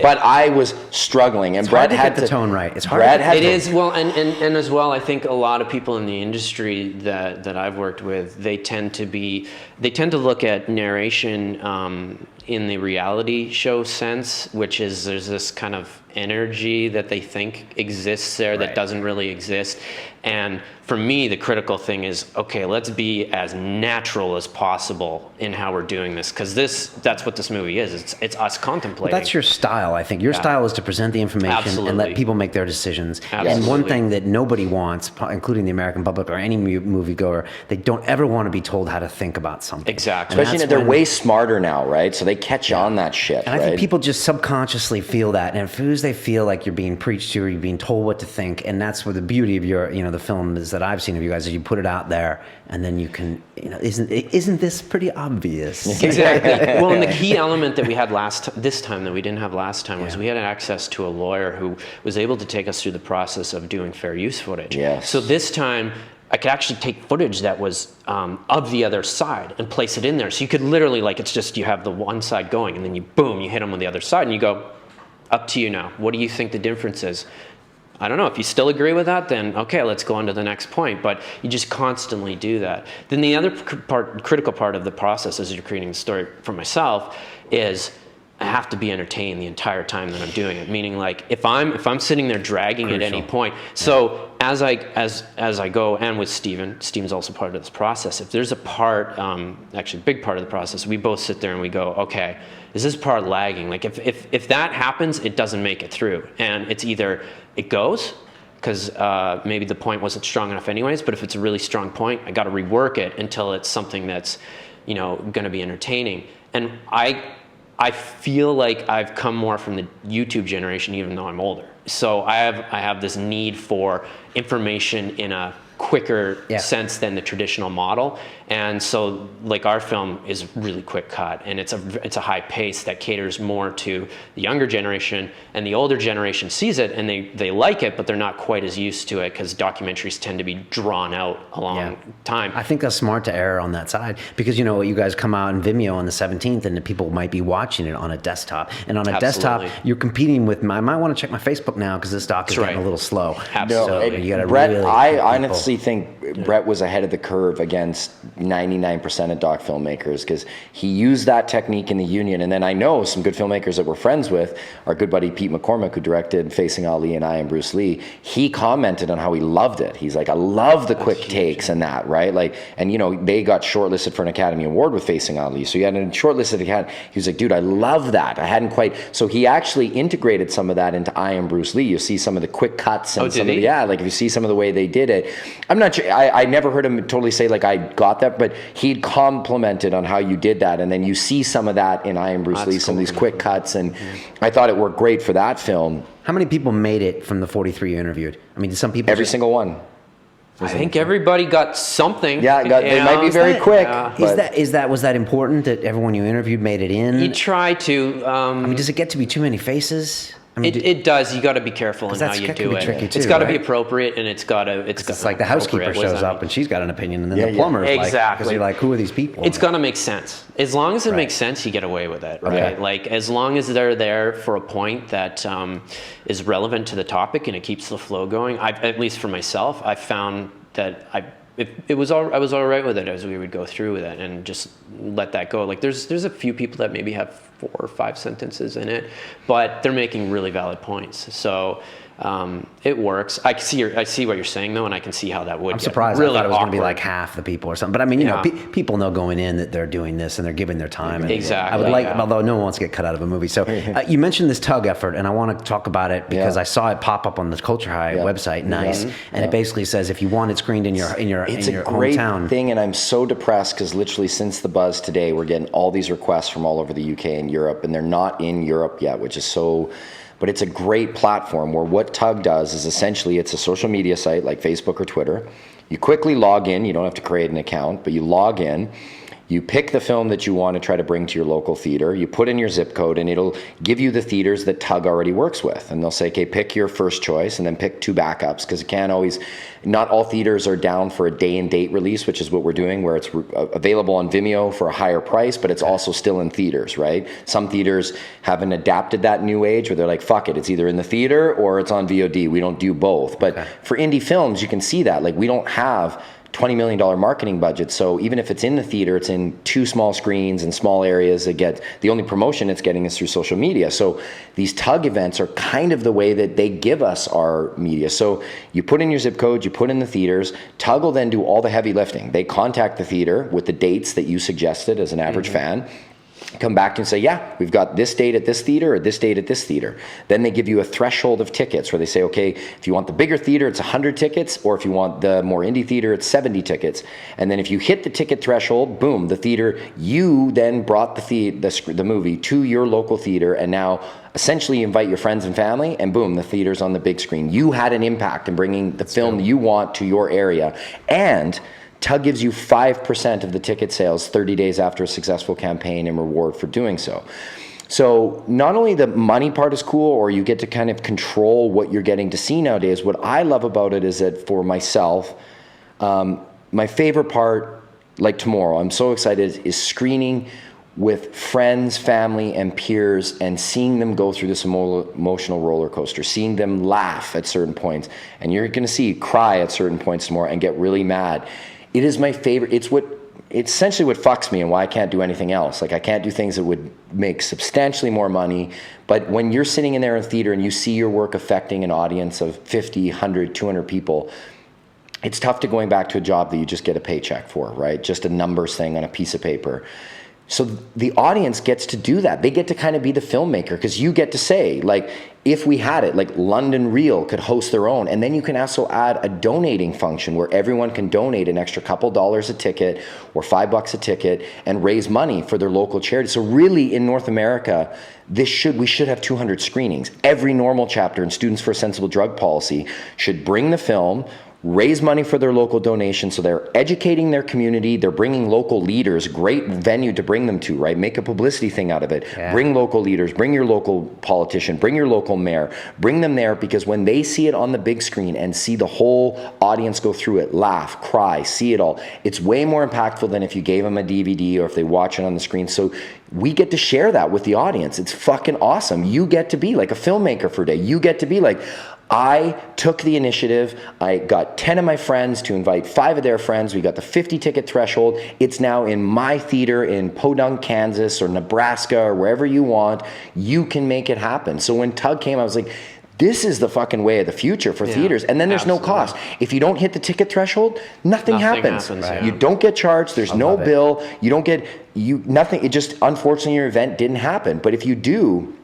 But I was struggling, and It's Brett hard to had get the tone right. It's hard. Brett had It to- is, well, and as well, I think a lot of people in the industry that I've worked with, they tend to look at narration in the reality show sense, which is there's this kind of energy that they think exists there that doesn't really exist. And for me, the critical thing is, okay, let's be as natural as possible in how we're doing this, because that's what this movie is. It's us contemplating. Well, that's your style, I think. Your style is to present the information and let Absolutely. people make their decisions. And Absolutely. one thing that nobody wants, including the American public or any moviegoer, they don't ever want to be told how to think about something. Exactly. And Especially that's they're when- way smarter now, right? So they catch on that shit, And I right? think people just subconsciously feel that, and as soon as they feel like you're being preached to or you're being told what to think, and that's where the beauty of your, the film is that I've seen of you guys is you put it out there, and then you can, isn't this pretty obvious? Exactly. Well, and the key element that we had this time that we didn't have last time was we had access to a lawyer who was able to take us through the process of doing fair use footage. Yes. So this time, I could actually take footage that was of the other side and place it in there. So you could literally, like, it's just you have the one side going, and then you hit them on the other side, and you go, up to you now. What do you think the difference is? I don't know. If you still agree with that, then okay, let's go on to the next point. But you just constantly do that. Then the other critical part of the process as you're creating the story for myself is I have to be entertained the entire time that I'm doing it. Meaning, like, if I'm sitting there dragging at any point. So as I go, and with Steven's also part of this process. If there's a part, actually a big part of the process, we both sit there and we go, okay, is this part lagging? Like, if that happens, it doesn't make it through, and it's either it goes because maybe the point wasn't strong enough anyways. But if it's a really strong point, I got to rework it until it's something that's, going to be entertaining. And I feel like I've come more from the YouTube generation, even though I'm older. So I have this need for information in a quicker sense than the traditional model. And so, like, our film is really quick cut, and it's a high pace that caters more to the younger generation, and the older generation sees it and they like it, but they're not quite as used to it because documentaries tend to be drawn out a long time. I think that's smart to err on that side because you guys come out in Vimeo on the 17th, and the people might be watching it on a desktop, and on a desktop you're competing with. I might want to check my Facebook now because this doc is getting a little slow. Absolutely. So you got to Brett, really. I honestly think Brett was ahead of the curve against 99% of doc filmmakers because he used that technique in the union. And then I know some good filmmakers that we're friends with, our good buddy Pete McCormick, who directed Facing Ali and I Am Bruce Lee. He commented on how he loved it. He's like, I love the quick takes and that, right? Like, and they got shortlisted for an Academy Award with Facing Ali. So he had a shortlisted. He was like, dude, I love that. I hadn't quite. So he actually integrated some of that into I Am Bruce Lee. You see some of the quick cuts and some of the, like if you see some of the way they did it. I'm not sure. I never heard him totally say like I got that, but he'd complimented on how you did that, and then you see some of that in I Am Bruce Lee, some of these quick cuts, and I thought it worked great for that film. How many people made it from the 43 you interviewed? I mean, did some people? Every single one. I think everybody got something. Yeah, they might be very quick. Was that important that everyone you interviewed made it in? You try to. I mean, does it get to be too many faces? I mean, It does. You got to be careful in how you that can do be it. tricky too, It's got to be right? appropriate, and it's like the housekeeper shows up and she's got an opinion, and then the plumber's like, because you're like, who are these people? It's gonna make sense. As long as it makes sense, you get away with it, right? Okay. Like as long as they're there for a point that is relevant to the topic and it keeps the flow going. At least for myself, I found that I was all right with it as we would go through with it and just let that go. Like there's a few people that maybe have 4 or 5 sentences in it, but they're making really valid points. So it works. I see what you're saying though, and I can see how that would. I'm surprised. Really I thought it was going to be awkward. like half the people or something. But I mean, you know, people know going in that they're doing this and they're giving their time. And Exactly, I would like, yeah. although no one wants to get cut out of a movie. So you mentioned this tug effort, and I want to talk about it because I saw it pop up on the Culture High website. Nice, and it basically says if you want it screened in your It's in your a great hometown thing, and I'm so depressed because literally since the buzz today, we're getting all these requests from all over the UK and Europe, and they're not in Europe yet, which is so. But it's a great platform where what Tug does is essentially it's a social media site like Facebook or Twitter. You quickly log in. You don't have to create an account, but you log in. You pick the film that you want to try to bring to your local theater. You put in your zip code, and it'll give you the theaters that Tug already works with. And they'll say, okay, pick your first choice and then pick 2 backups, because it can't always, not all theaters are down for a day and date release, which is what we're doing, where it's available on Vimeo for a higher price, but it's also still in theaters, right? Some theaters haven't adapted that new age where they're like, fuck it, it's either in the theater or it's on VOD. We don't do both. But for indie films, you can see that. Like, we don't have $20 million marketing budget. So even if it's in the theater, it's in 2 small screens and small areas. The only promotion it's getting is through social media. So these Tug events are kind of the way that they give us our media. So you put in your zip code, you put in the theaters, Tug will then do all the heavy lifting. They contact the theater with the dates that you suggested as an average fan. Come back and say, yeah, we've got this date at this theater or this date at this theater. Then they give you a threshold of tickets where they say, okay, if you want the bigger theater, it's 100 tickets, or if you want the more indie theater, it's 70 tickets. And then if you hit the ticket threshold, boom, the theater, you then brought the movie to your local theater, and now essentially you invite your friends and family, and boom, the theater's on the big screen. You had an impact in bringing the film you want to your area. And Tug gives you 5% of the ticket sales 30 days after a successful campaign in reward for doing so. So not only the money part is cool, or you get to kind of control what you're getting to see nowadays, what I love about it is that for myself, my favorite part, like tomorrow, I'm so excited, is screening with friends, family, and peers, and seeing them go through this emotional roller coaster, seeing them laugh at certain points, and you're going to see cry at certain points tomorrow and get really mad. It is my favorite. It's essentially what fucks me and why I can't do anything else. Like, I can't do things that would make substantially more money. But when you're sitting in there in theater and you see your work affecting an audience of 50, 100, 200 people, it's tough to going back to a job that you just get a paycheck for, right? Just a numbers thing on a piece of paper. So the audience gets to do that. They get to kind of be the filmmaker, because you get to say, like, if we had it, like London Reel could host their own, and then you can also add a donating function where everyone can donate an extra couple dollars a ticket or $5 a ticket and raise money for their local charity. So really, in North America, we should have 200 screenings. Every normal chapter in Students for a Sensible Drug Policy should bring the film, raise money for their local donation, so they're educating their community, they're bringing local leaders, great venue to bring them to, right? Make a publicity thing out of it. Yeah. Bring local leaders, bring your local politician, bring your local mayor, bring them there, because when they see it on the big screen and see the whole audience go through it, laugh, cry, see it all, it's way more impactful than if you gave them a DVD or if they watch it on the screen. So we get to share that with the audience. It's fucking awesome. You get to be like a filmmaker for a day. You get to be like, I took the initiative. I got 10 of my friends to invite 5 of their friends. We got the 50 ticket threshold. It's now in my theater in Podunk, Kansas, or Nebraska, or wherever you want. You can make it happen. So when Tug came, I was like, this is the fucking way of the future for theaters. And then there's no cost. If you don't hit the ticket threshold, nothing happens. Right. You don't get charged. There's no bill. You don't get nothing. It just, unfortunately, your event didn't happen. But if you do,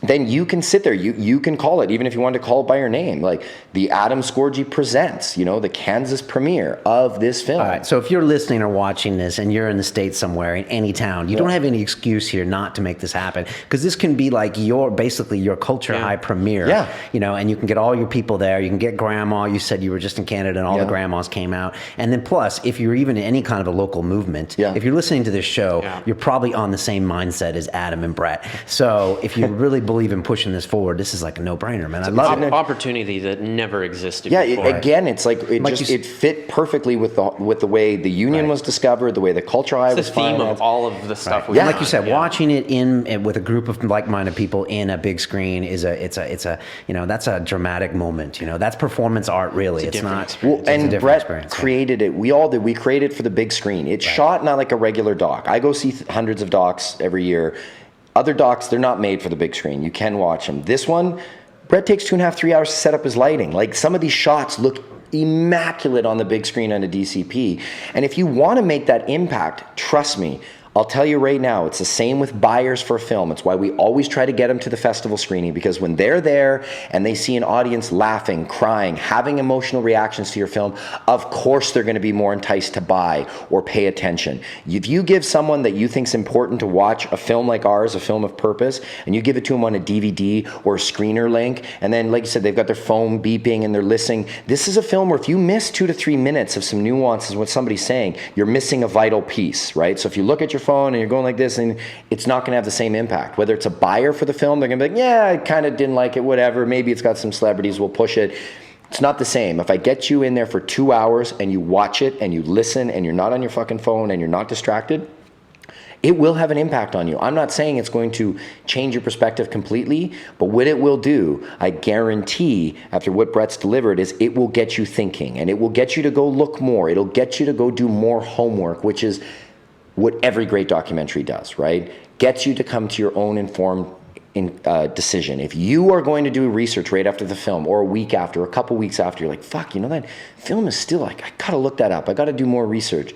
then you can sit there, you can call it, even if you wanted to call it by your name, like the Adam Scorgie presents, the Kansas premiere of this film. All right, so if you're listening or watching this and you're in the States somewhere, in any town, you don't have any excuse here not to make this happen, because this can be like basically your Culture High premiere, and you can get all your people there, you can get grandma, you said you were just in Canada and all the grandmas came out, and then plus, if you're even in any kind of a local movement, if you're listening to this show, you're probably on the same mindset as Adam and Brett. So if you really believe in pushing this forward, this is like a no-brainer, man. I love it. Opportunity that never existed Yeah, before. again, it's like it fit perfectly with the way the union was discovered, the way the cultural eye was It's the theme financed. of all of the stuff Yeah, we've like you said, done, watching it in with a group of like-minded people in a big screen is it's a that's a dramatic moment. That's performance art, really. It's different not. experience. It's a And different Brett experience, yeah. created it. We all did. We created it for the big screen. It's shot not like a regular doc. I go see hundreds of docs every year. Other docs, they're not made for the big screen. You can watch them. This one, Brett takes 2.5, 3 hours to set up his lighting. Like, some of these shots look immaculate on the big screen on a DCP. And if you want to make that impact, trust me, I'll tell you right now, it's the same with buyers for film. It's why we always try to get them to the festival screening, because when they're there and they see an audience laughing, crying, having emotional reactions to your film, of course they're going to be more enticed to buy or pay attention. If you give someone that you think is important to watch a film like ours, a film of purpose, and you give it to them on a DVD or a screener link, and then, like you said, they've got their phone beeping and they're listening, this is a film where if you miss 2 to 3 minutes of some nuances, what somebody's saying, you're missing a vital piece, right? So if you look at your phone and you're going like this, and it's not going to have the same impact. Whether it's a buyer for the film, they're going to be like, yeah, I kind of didn't like it, whatever, maybe it's got some celebrities, we'll push it. It's not the same. If I get you in there for 2 hours and you watch it and you listen and you're not on your fucking phone and you're not distracted, it will have an impact on you. I'm not saying it's going to change your perspective completely, but what it will do, I guarantee, after what Brett's delivered, is it will get you thinking, and it will get you to go look more. It'll get you to go do more homework, which is what every great documentary does, right? Gets you to come to your own informed decision. If you are going to do research right after the film, or a week after, or a couple weeks after, you're like, fuck, that film is still like, I gotta look that up. I gotta do more research.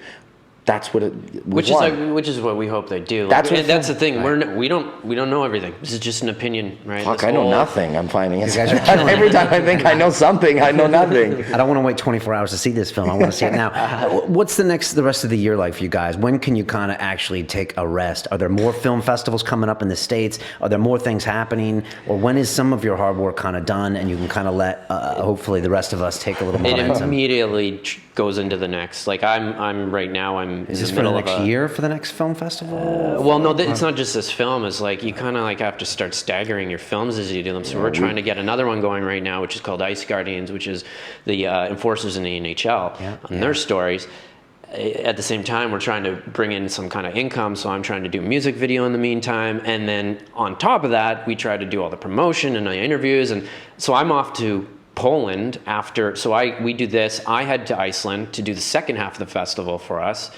That's what which is what we hope they do. That's the thing. Right. We don't know everything. This is just an opinion, right? Fuck, I know nothing. I'm finding it. guys are killing Every time I think I know something, I know nothing. I don't want to wait 24 hours to see this film. I want to see it now. What's the rest of the year like for you guys? When can you kind of actually take a rest? Are there more film festivals coming up in the States? Are there more things happening? Or when is some of your hard work kind of done and you can kind of let, hopefully, the rest of us take a little more It immediately goes into the next. Like, I'm right now, Is this for the next year for the next film festival? Well, no, it's not just this film. It's like you kind of like have to start staggering your films as you do them. So we're trying to get another one going right now, which is called Ice Guardians, which is the enforcers in the NHL and their stories. At the same time, we're trying to bring in some kind of income, so I'm trying to do a music video in the meantime, and then on top of that, we try to do all the promotion and the interviews, and so I'm off to Poland after. So we do this. I head to Iceland to do the second half of the festival for us.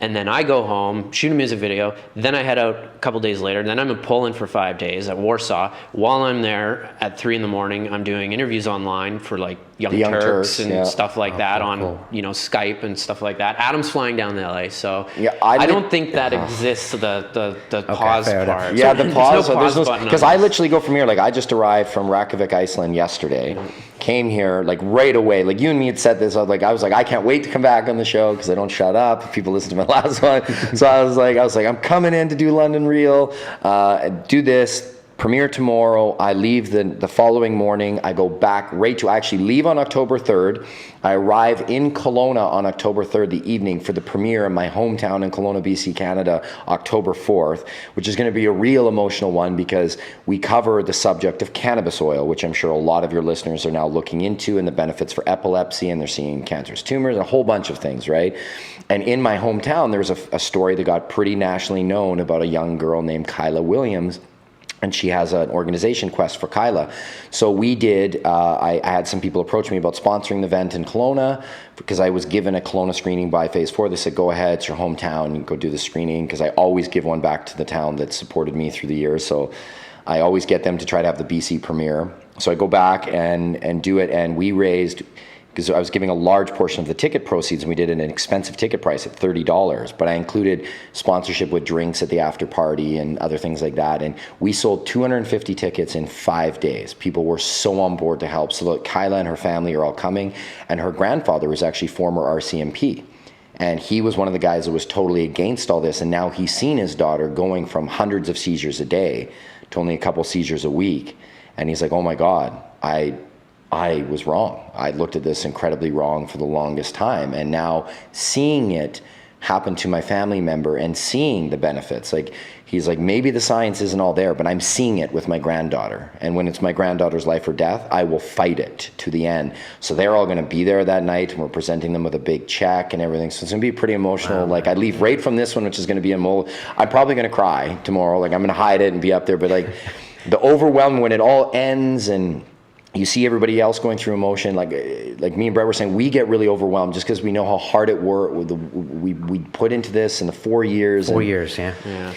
And then I go home, shoot a music video, then I head out a couple days later, then I'm in Poland for 5 days at Warsaw. While I'm there at 3 in the morning, I'm doing interviews online for like Young Turks and stuff like that on Skype and stuff like that. Adam's flying down to LA, so I don't think that exists, the pause part. Yeah, the pause. Because I literally go from here, like I just arrived from Reykjavik, Iceland yesterday, came here like right away. Like you and me had said this, I was like, I can't wait to come back on the show because I don't shut up. People listen to my last one. So I was like, I'm coming in to do London Reel, do this, premiere tomorrow. I leave the following morning. I go back I actually leave on October 3rd. I arrive in Kelowna on October 3rd, the evening, for the premiere in my hometown in Kelowna, BC, Canada, October 4th, which is going to be a real emotional one because we cover the subject of cannabis oil, which I'm sure a lot of your listeners are now looking into, and the benefits for epilepsy, and they're seeing cancerous tumors, a whole bunch of things, right? And in my hometown, there's a story that got pretty nationally known about a young girl named Kyla Williams. And she has an organization, Quest for Kyla. So we did, I had some people approach me about sponsoring the event in Kelowna because I was given a Kelowna screening by Phase 4. They said, go ahead, it's your hometown, you go do the screening, because I always give one back to the town that supported me through the years. So I always get them to try to have the BC premiere. So I go back and do it, and we raised, because I was giving a large portion of the ticket proceeds, and we did an expensive ticket price at $30, but I included sponsorship with drinks at the after party and other things like that, and we sold 250 tickets in 5 days. People were so on board to help. So look, Kyla and her family are all coming, and her grandfather was actually former RCMP, and he was one of the guys that was totally against all this, and now he's seen his daughter going from hundreds of seizures a day to only a couple seizures a week, and he's like, oh my God, I was wrong. I looked at this incredibly wrong for the longest time. And now seeing it happened to my family member and seeing the benefits. Like, he's like, maybe the science isn't all there, but I'm seeing it with my granddaughter. And when it's my granddaughter's life or death, I will fight it to the end. So they're all going to be there that night, and we're presenting them with a big check and everything. So it's going to be pretty emotional. Wow. Like, I leave right from this one, which is going to be I'm probably going to cry tomorrow. Like, I'm going to hide it and be up there. But like, the overwhelm when it all ends and you see everybody else going through emotion, like me and Brett were saying, we get really overwhelmed just because we know how hard it worked. We put into this in the 4 years. 4 years, yeah.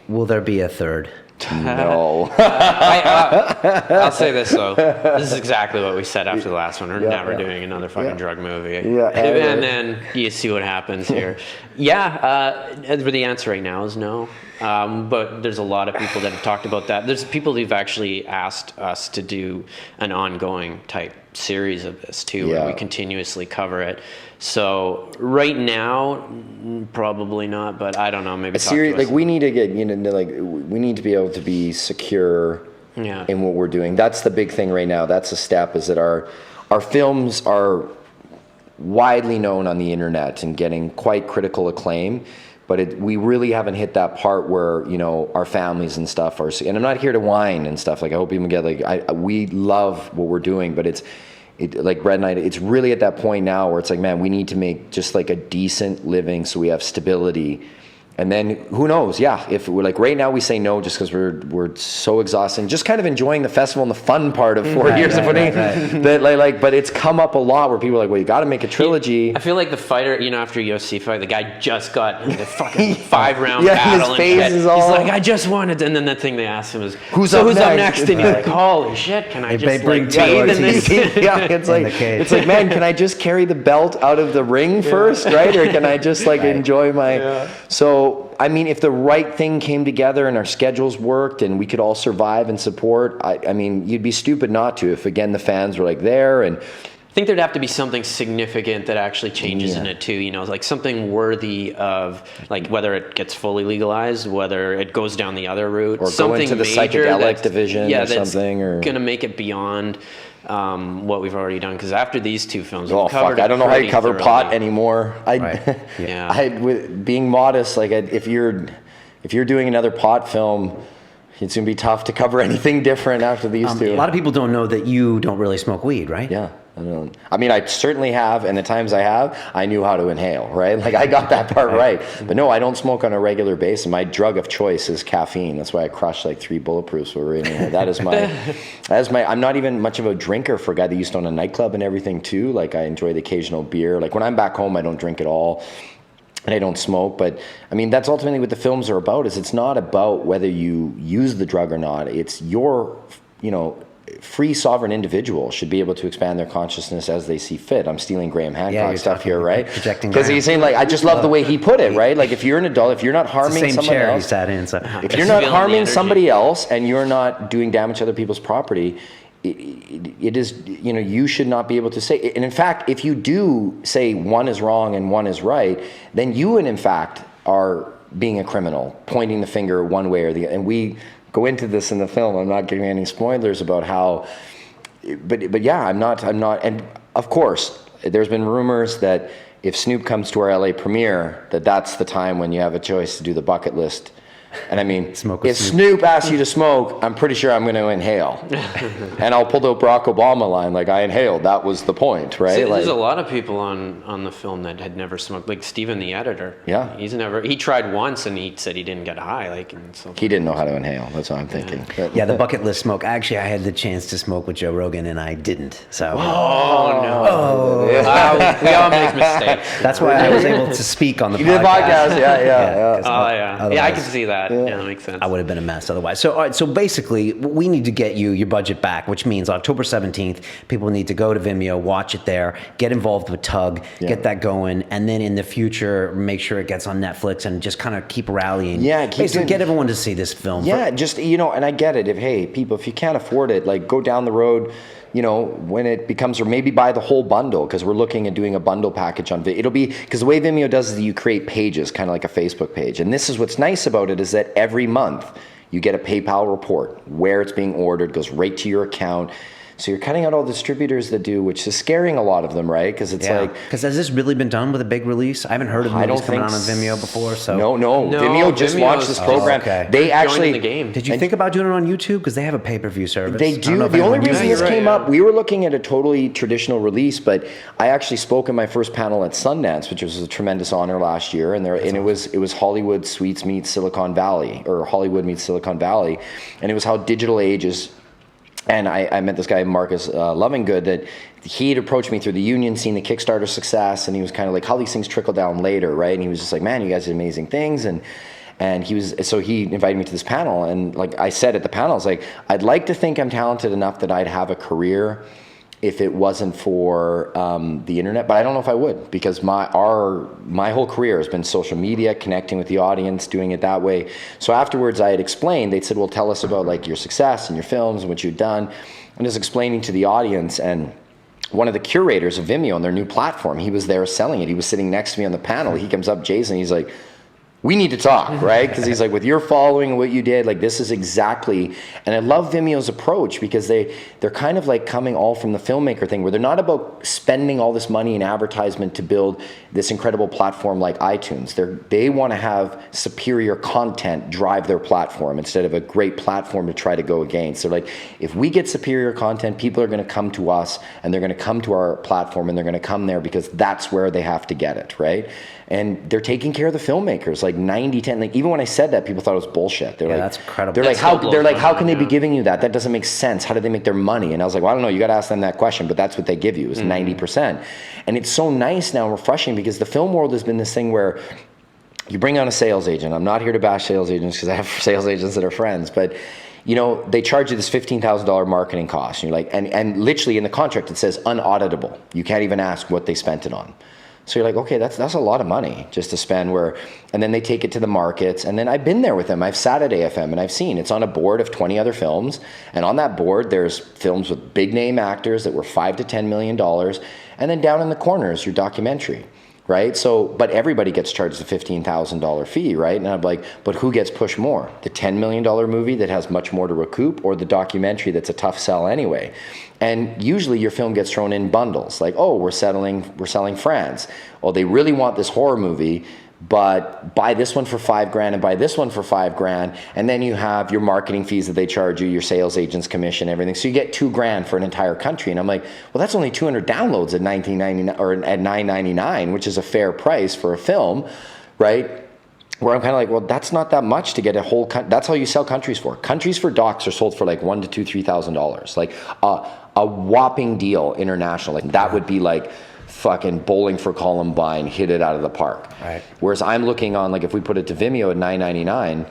Will there be a third? No. I'll say this though. This is exactly what we said after the last one. We're never doing another fucking drug movie. Yeah. And then you see what happens here. The answer right now is no. But there's a lot of people that have talked about that. There's people who've actually asked us to do an ongoing type series of this too, where we continuously cover it. So right now, probably not, but I don't know. Maybe like we need to get, we need to be able to be secure in what we're doing. That's the big thing right now. That's a step, is that our films are widely known on the internet and getting quite critical acclaim. But we really haven't hit that part where, our families and stuff are, and I'm not here to whine and stuff. Like, I hope people get, we love what we're doing, but like Brett and I, it's really at that point now where it's like, man, we need to make just like a decent living so we have stability. And then who knows? If we're like, right now we say no just because we're so exhausted and just kind of enjoying the festival and the fun part of 4 years of putting that but it's come up a lot where people are like, well, you got to make a trilogy. I feel like the fighter, after a UFC fight, the guy just got in the fucking 5-round battle. His face is all... He's like, I just wanted, and then the thing they asked him is, who's up next? And you're like, holy shit, can I just bathe in this? It's like, man, can I just carry the belt out of the ring first, right? Or can I just enjoy my... So, I mean, if the right thing came together and our schedules worked and we could all survive and support, I mean, you'd be stupid not to if, again, the fans were like there. And I think there'd have to be something significant that actually changes in it too, like something worthy of, like, whether it gets fully legalized, whether it goes down the other route, or something go into the psychedelic division or something, or going to make it beyond what we've already done. Because after these two films, I don't know how you cover pot anymore. With being modest, like, if you're doing another pot film, it's gonna be tough to cover anything different after these two. A lot of people don't know that you don't really smoke weed, right? Yeah. I mean, I certainly have, and the times I have, I knew how to inhale, right? Like, I got that part right. But no, I don't smoke on a regular basis. My drug of choice is caffeine. That's why I crushed like 3 bulletproofs. That is my. I'm not even much of a drinker for a guy that used to own a nightclub and everything too. Like, I enjoy the occasional beer. Like, when I'm back home, I don't drink at all. And I don't smoke, but I mean, that's ultimately what the films are about. Is it's not about whether you use the drug or not. It's your, free sovereign individual should be able to expand their consciousness as they see fit. I'm stealing Graham Hancock stuff here, right? Because he's saying, like, I just love the way he put it, right? Like, if you're an adult, if you're not harming someone else, he sat in, so. If you're not harming somebody else and you're not doing damage to other people's property, it is, you should not be able to say. And in fact, if you do say one is wrong and one is right, then you, in fact, are being a criminal, pointing the finger one way or the other. And we go into this in the film. I'm not giving any spoilers about how, but yeah, I'm not. And of course, there's been rumors that if Snoop comes to our LA premiere, that's the time when you have a choice to do the bucket list. And I mean, if Snoop asks you to smoke, I'm pretty sure I'm going to inhale. And I'll pull the Barack Obama line, like, I inhaled. That was the point, right? See, there's a lot of people on the film that had never smoked. Like Steven, the editor. Yeah. He tried once and he said he didn't get high. He didn't know how to inhale. That's what I'm thinking. Yeah, the bucket list smoke. Actually, I had the chance to smoke with Joe Rogan and I didn't. So. Oh no. We all make mistakes. That's why I was able to speak on the podcast. You did the podcast, yeah. Yeah, I can see that. Yeah, that makes sense. I would have been a mess otherwise. So, all right, so basically, we need to get you your budget back, which means October 17th, people need to go to Vimeo, watch it there, get involved with Tug, get that going, and then in the future, make sure it gets on Netflix and just kind of keep rallying. Yeah, basically get everyone to see this film. Yeah, just, and I get it. If you can't afford it, like, go down the road, when it becomes, or maybe buy the whole bundle, because we're looking at doing a bundle package on Vimeo. It'll be, because the way Vimeo does is you create pages, kind of like a Facebook page. And this is what's nice about it, is that every month you get a PayPal report where it's being ordered, goes right to your account. So you're cutting out all the distributors that do, which is scaring a lot of them, right? Because it's like, because has this really been done with a big release? I haven't heard of movies coming out on Vimeo before. So no, Vimeo just Vimeo's launched this program. okay. They actually joining the game. did you think about doing it on YouTube? Because they have a pay-per-view service. They I don't know do. if The only anyone reason uses this it. came up, we were looking at a totally traditional release, but I actually spoke in my first panel at Sundance, which was a tremendous honor last year, and it was Hollywood Suites meets Silicon Valley, or Hollywood meets Silicon Valley, and it was how digital age is. And I met this guy, Marcus Lovingood, that he had approached me through the union, seen the Kickstarter success, and he was kind of like, how these things trickle down later, right? And he was just like, man, you guys did amazing things, and he invited me to this panel, and like I said at the panel, I was like, I'd like to think I'm talented enough that I'd have a career if it wasn't for the internet, but I don't know if I would, because my whole career has been social media, connecting with the audience, doing it that way. So afterwards I had explained, they said, well, tell us about like your success and your films and what you've done. And just explaining to the audience, and one of the curators of Vimeo on their new platform, he was there selling it. He was sitting next to me on the panel. He comes up, Jason, he's like, we need to talk, right? Because he's like, with your following and what you did, like this is exactly, and I love Vimeo's approach because they're kind of like coming all from the filmmaker thing, where they're not about spending all this money in advertisement to build this incredible platform like iTunes. They want to have superior content drive their platform instead of a great platform to try to go against. So like, if we get superior content, people are going to come to us, and they're going to come to our platform, and they're going to come there because that's where they have to get it, right? And they're taking care of the filmmakers, like 90-10. Like even when I said that, people thought it was bullshit. They're like, that's incredible. They're That like, how blows can my they be mind, giving you that? That doesn't make sense. How do they make their money? And I was like, well, I don't know. You got to ask them that question. But that's what they give you is 90%. And it's so nice now, refreshing, because the film world has been this thing where you bring on a sales agent. I'm not here to bash sales agents because I have sales agents that are friends, but you know, they charge you this $15,000 marketing cost. And you're like, and literally in the contract, it says unauditable. You can't even ask what they spent it on. So you're like, okay, that's a lot of money just to spend and then they take it to the markets. And then I've been there with them. I've sat at AFM and I've seen, it's on a board of 20 other films. And on that board, there's films with big name actors that were $5 to $10 million. And then down in the corner is your documentary, right? So, but everybody gets charged a $15,000 fee, right? And I'm like, but who gets pushed more? The $10 million movie that has much more to recoup, or the documentary that's a tough sell anyway? And usually your film gets thrown in bundles, like, oh, we're selling France. Oh, they really want this horror movie, but buy this one for $5,000 and buy this one for $5,000, and then you have your marketing fees that they charge you, your sales agent's commission, everything. So you get $2,000 for an entire country. And I'm like, well, that's only 200 downloads at $19.99 or at $9.99, which is a fair price for a film, right? Where I'm kind of like, well, that's not that much to get a whole. That's how you sell countries for. Countries for docs are sold for like $1,000 to $3,000, like a whopping deal international. Like that would be like fucking Bowling for Columbine, hit it out of the park. Right. Whereas I'm looking on, like, if we put it to Vimeo at $9.99,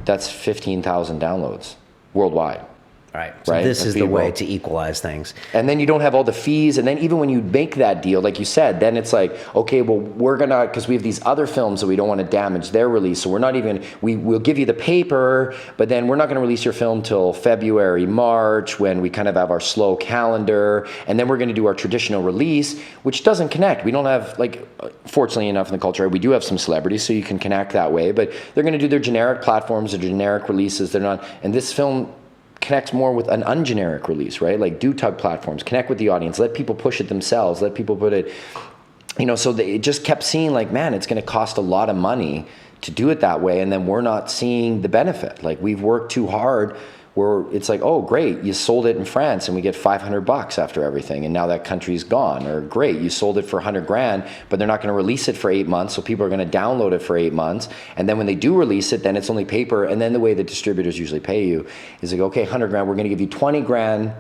that's 15,000 downloads worldwide. Right. So right? this Of is the people. way to equalize things. And then you don't have all the fees. And then even when you make that deal, like you said, then it's like, okay, well, we're going to, because we have these other films that we don't want to damage their release. So we're not even, we'll give you the paper, but then we're not going to release your film till February, March, when we kind of have our slow calendar. And then we're going to do our traditional release, which doesn't connect. We don't have, like, fortunately enough in the culture, we do have some celebrities, so you can connect that way. But they're going to do their generic platforms, their generic releases. They're not, and this film connects more with an ungeneric release, right? Like, do tug platforms, connect with the audience, let people push it themselves, let people put it, you know, so it just kept seeing like, man, it's going to cost a lot of money to do it that way. And then we're not seeing the benefit. Like, we've worked too hard, where it's like, oh, great, you sold it in France and we get $500 after everything, and now that country's gone. Or great, you sold it for $100,000, but they're not going to release it for 8 months, so people are going to download it for 8 months. And then when they do release it, then it's only paper. And then the way the distributors usually pay you is like, okay, $100,000, we're going to give you $20,000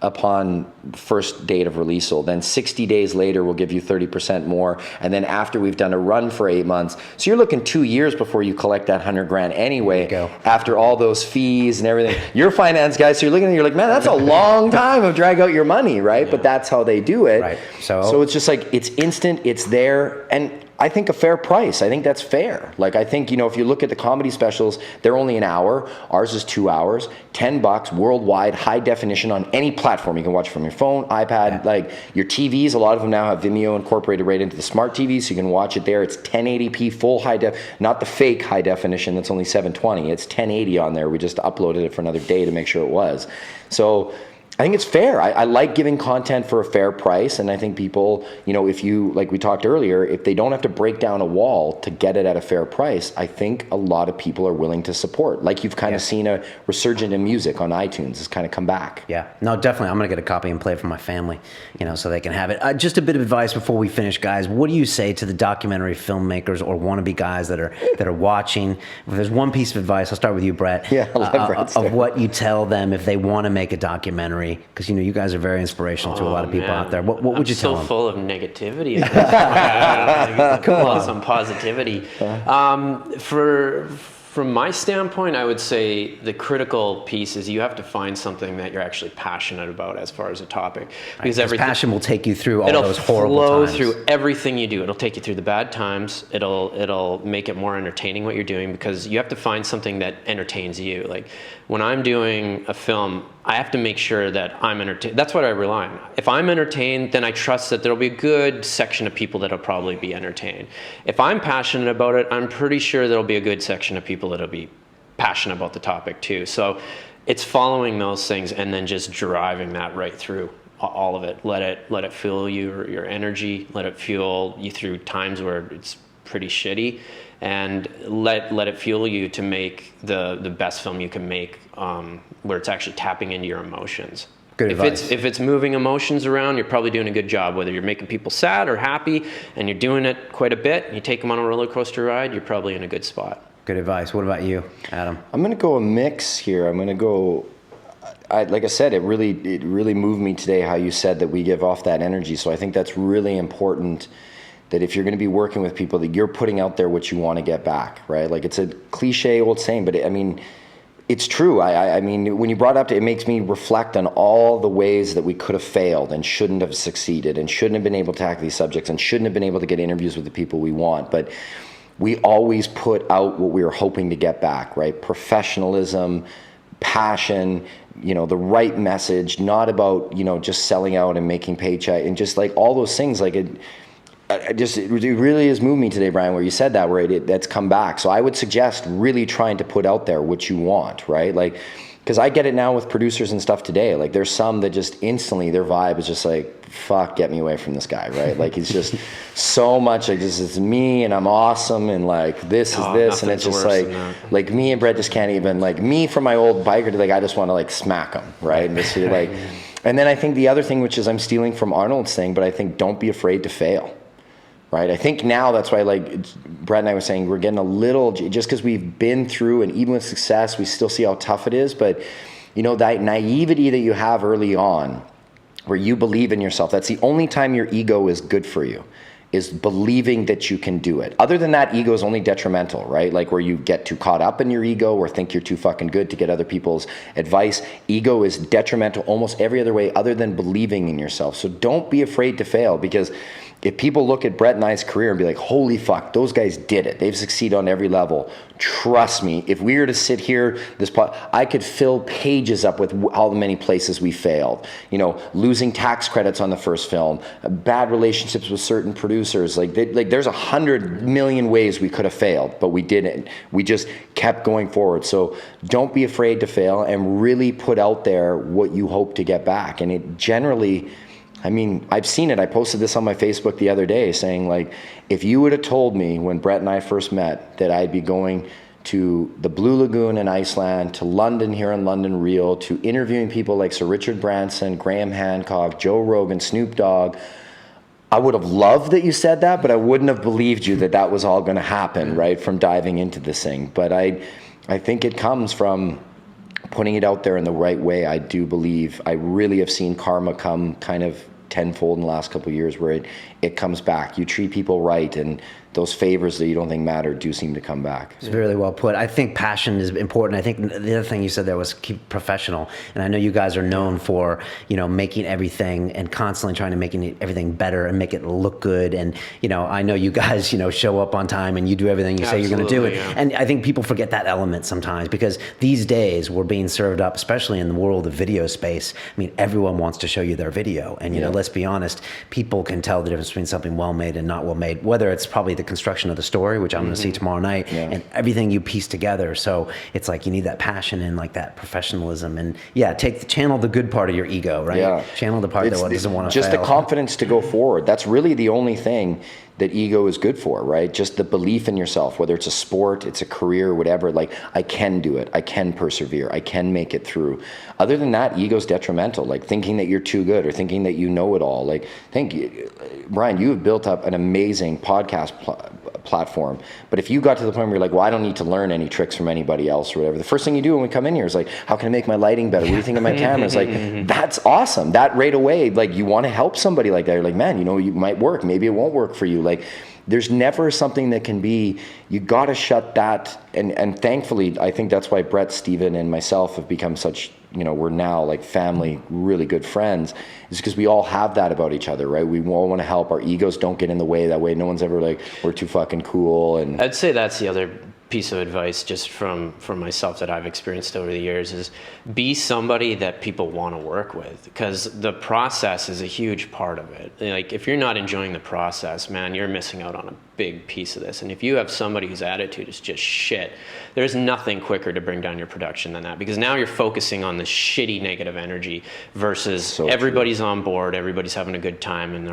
upon first date of release. Then 60 days later, we'll give you 30% more. And then after we've done a run for 8 months. So you're looking 2 years before you collect that $100,000 anyway, after all those fees and everything. You're finance guys, so you're looking at it, you're like, man, that's a long time of drag out your money, right? Yeah. But that's how they do it. Right. So it's just like, it's instant, it's there. And I think a fair price. I think that's fair. Like, I think, you know, if you look at the comedy specials, they're only an hour. Ours is 2 hours, $10 worldwide, high definition on any platform. You can watch from your phone, iPad, like your TVs. A lot of them now have Vimeo incorporated right into the smart TVs, so you can watch it there. It's 1080p full high def, not the fake high definition that's only 720. It's 1080 on there. We just uploaded it for another day to make sure it was. So I think it's fair. I like giving content for a fair price, and I think people, if you, like we talked earlier, if they don't have to break down a wall to get it at a fair price, I think a lot of people are willing to support. Like you've kind of seen a resurgence in music on iTunes has kind of come back. Yeah, no, definitely. I'm going to get a copy and play it for my family, so they can have it. Just a bit of advice before we finish, guys. What do you say to the documentary filmmakers or wannabe guys that are watching? If there's one piece of advice, I'll start with you, Brett. Yeah, I'll let Brett start. Of what you tell them if they want to make a documentary, because you guys are very inspirational to a lot of people out there. What would you tell them? I'm so full of negativity. Come on, some positivity. From my standpoint, I would say the critical piece is you have to find something that you're actually passionate about as far as a topic. Because passion will take you through all those horrible times. It'll flow through everything you do. It'll take you through the bad times. It'll make it more entertaining what you're doing, because you have to find something that entertains you. Like when I'm doing a film, I have to make sure that I'm entertained. That's what I rely on. If I'm entertained, then I trust that there'll be a good section of people that'll probably be entertained. If I'm passionate about it, I'm pretty sure there'll be a good section of people that'll be passionate about the topic too. So it's following those things and then just driving that right through all of it. Let it fuel your energy. Let it fuel you through times where it's pretty shitty, and let it fuel you to make the best film you can make, where it's actually tapping into your emotions. Good advice. If it's moving emotions around, you're probably doing a good job. Whether you're making people sad or happy, and you're doing it quite a bit, and you take them on a roller coaster ride, you're probably in a good spot. Good advice. What about you, Adam? I'm going to go a mix here. I'm going to go. Like I said, it really moved me today how you said that we give off that energy. So I think that's really important. That if you're going to be working with people, that you're putting out there what you want to get back, right? Like it's a cliche old saying, but it's true. I mean, when you brought it up, it makes me reflect on all the ways that we could have failed and shouldn't have succeeded and shouldn't have been able to tackle these subjects and shouldn't have been able to get interviews with the people we want. But we always put out what we were hoping to get back, right? Professionalism, passion, the right message, not about, just selling out and making paycheck and just like all those things. Like it really has moved me today, Brian, where you said that, where that's come back. So I would suggest really trying to put out there what you want, right? Like, because I get it now with producers and stuff today. Like there's some that just instantly, their vibe is just like, fuck, get me away from this guy, right? Like he's just so much like, this is me and I'm awesome and like this is this. And it's just like me and Brett just can't even, like me from my old biker, like I just want to like smack him, right? And just like, and then I think the other thing, which is I'm stealing from Arnold's thing, but I think don't be afraid to fail. Right. I think now that's why, like Brett and I were saying, we're getting a little, just because we've been through, and even with success, we still see how tough it is. But, that naivety that you have early on, where you believe in yourself, that's the only time your ego is good for you, is believing that you can do it. Other than that, ego is only detrimental, right? Like where you get too caught up in your ego or think you're too fucking good to get other people's advice. Ego is detrimental almost every other way other than believing in yourself. So don't be afraid to fail, because if people look at Brett and I's career and be like, holy fuck, those guys did it. They've succeeded on every level. Trust me, if we were to sit here, I could fill pages up with all the many places we failed. Losing tax credits on the first film, bad relationships with certain producers. Like there's 100 million ways we could have failed, but we didn't. We just kept going forward. So don't be afraid to fail and really put out there what you hope to get back. And it generally, I've seen it. I posted this on my Facebook the other day saying, like, if you would have told me when Brett and I first met that I'd be going to the Blue Lagoon in Iceland, to London here in London Real, to interviewing people like Sir Richard Branson, Graham Hancock, Joe Rogan, Snoop Dogg, I would have loved that you said that, but I wouldn't have believed you that was all going to happen, right, from diving into this thing. But I think it comes from putting it out there in the right way. I do believe, I really have seen karma come kind of tenfold in the last couple of years, where it comes back. You treat people right, and those favors that you don't think matter do seem to come back. It's really well put. I think passion is important. I think the other thing you said there was keep professional. And I know you guys are known for, making everything and constantly trying to make everything better and make it look good. And, I know you guys, show up on time and you do everything you say you're going to do. Yeah. And I think people forget that element sometimes, because these days we're being served up, especially in the world of video space. Everyone wants to show you their video. And, let's be honest, people can tell the difference between something well-made and not well-made, whether it's probably the construction of the story, which I'm going to see tomorrow night, and everything you piece together. So it's like you need that passion and like that professionalism, and channel the good part of your ego, right? Yeah. Channel the part that doesn't want to just fail. the confidence to go forward. That's really the only thing that ego is good for, right? Just the belief in yourself, whether it's a sport, it's a career, whatever, like I can do it, I can persevere, I can make it through. Other than that, ego's detrimental, like thinking that you're too good or thinking that you know it all. Like, Brian, you have built up an amazing podcast platform, but if you got to the point where you're like, well, I don't need to learn any tricks from anybody else or whatever, the first thing you do when we come in here is like, how can I make my lighting better? What do you think of my camera? It's like, that's awesome. That right away, like you want to help somebody like that. You're like, man, you know, you might work, maybe it won't work for you. Like, there's never something that can be, you got to shut that. And thankfully, I think that's why Brett, Steven, and myself have become such, you know, we're now like family, really good friends, is because we all have that about each other, right? We all want to help. Our egos don't get in the way. That way, no one's ever like, we're too fucking cool. And I'd say that's the other piece of advice just from myself that I've experienced over the years is be somebody that people want to work with, because the process is a huge part of it. Like if you're not enjoying the process, man, you're missing out on a big piece of this. And if you have somebody whose attitude is just shit, there's nothing quicker to bring down your production than that, because now you're focusing on the shitty negative energy versus everybody's on board, everybody's having a good time, and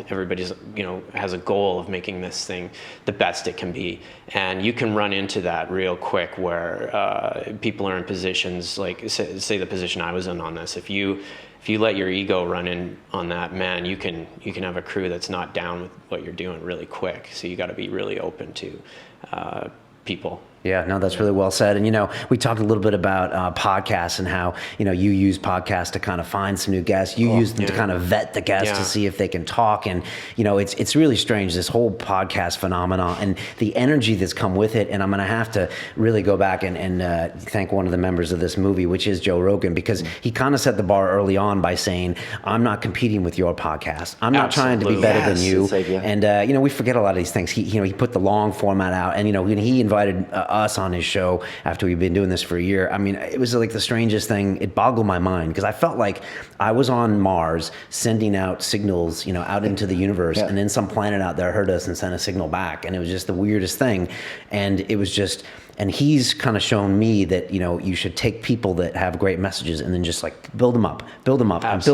everybody's, you know, has a goal of making this thing the best it can be. And you can run into that real quick where people are in positions like say the position I was in on this. If you let your ego run in on that, man, you can have a crew that's not down with what you're doing really quick. So you got to be really open to people. Yeah, no, that's really well said. And, you know, we talked a little bit about podcasts and how, you know, you use podcasts to kind of find some new guests. You use them to kind of vet the guests to see if they can talk. And, you know, it's really strange, this whole podcast phenomenon and the energy that's come with it. And I'm going to have to really go back and thank one of the members of this movie, which is Joe Rogan, because he kind of set the bar early on by saying, I'm not competing with your podcast. I'm not trying to be better than you. Like, and, you know, we forget a lot of these things. He put the long format out, and, you know, when he invited us on his show after we've been doing this for a year, I mean, it was like the strangest thing. It boggled my mind, because I felt like I was on Mars sending out signals, you know, out into the universe, and then some planet out there heard us and sent a signal back, and it was just the weirdest thing. And it was just, and he's kind of shown me that, you know, you should take people that have great messages and then just like build them up, and build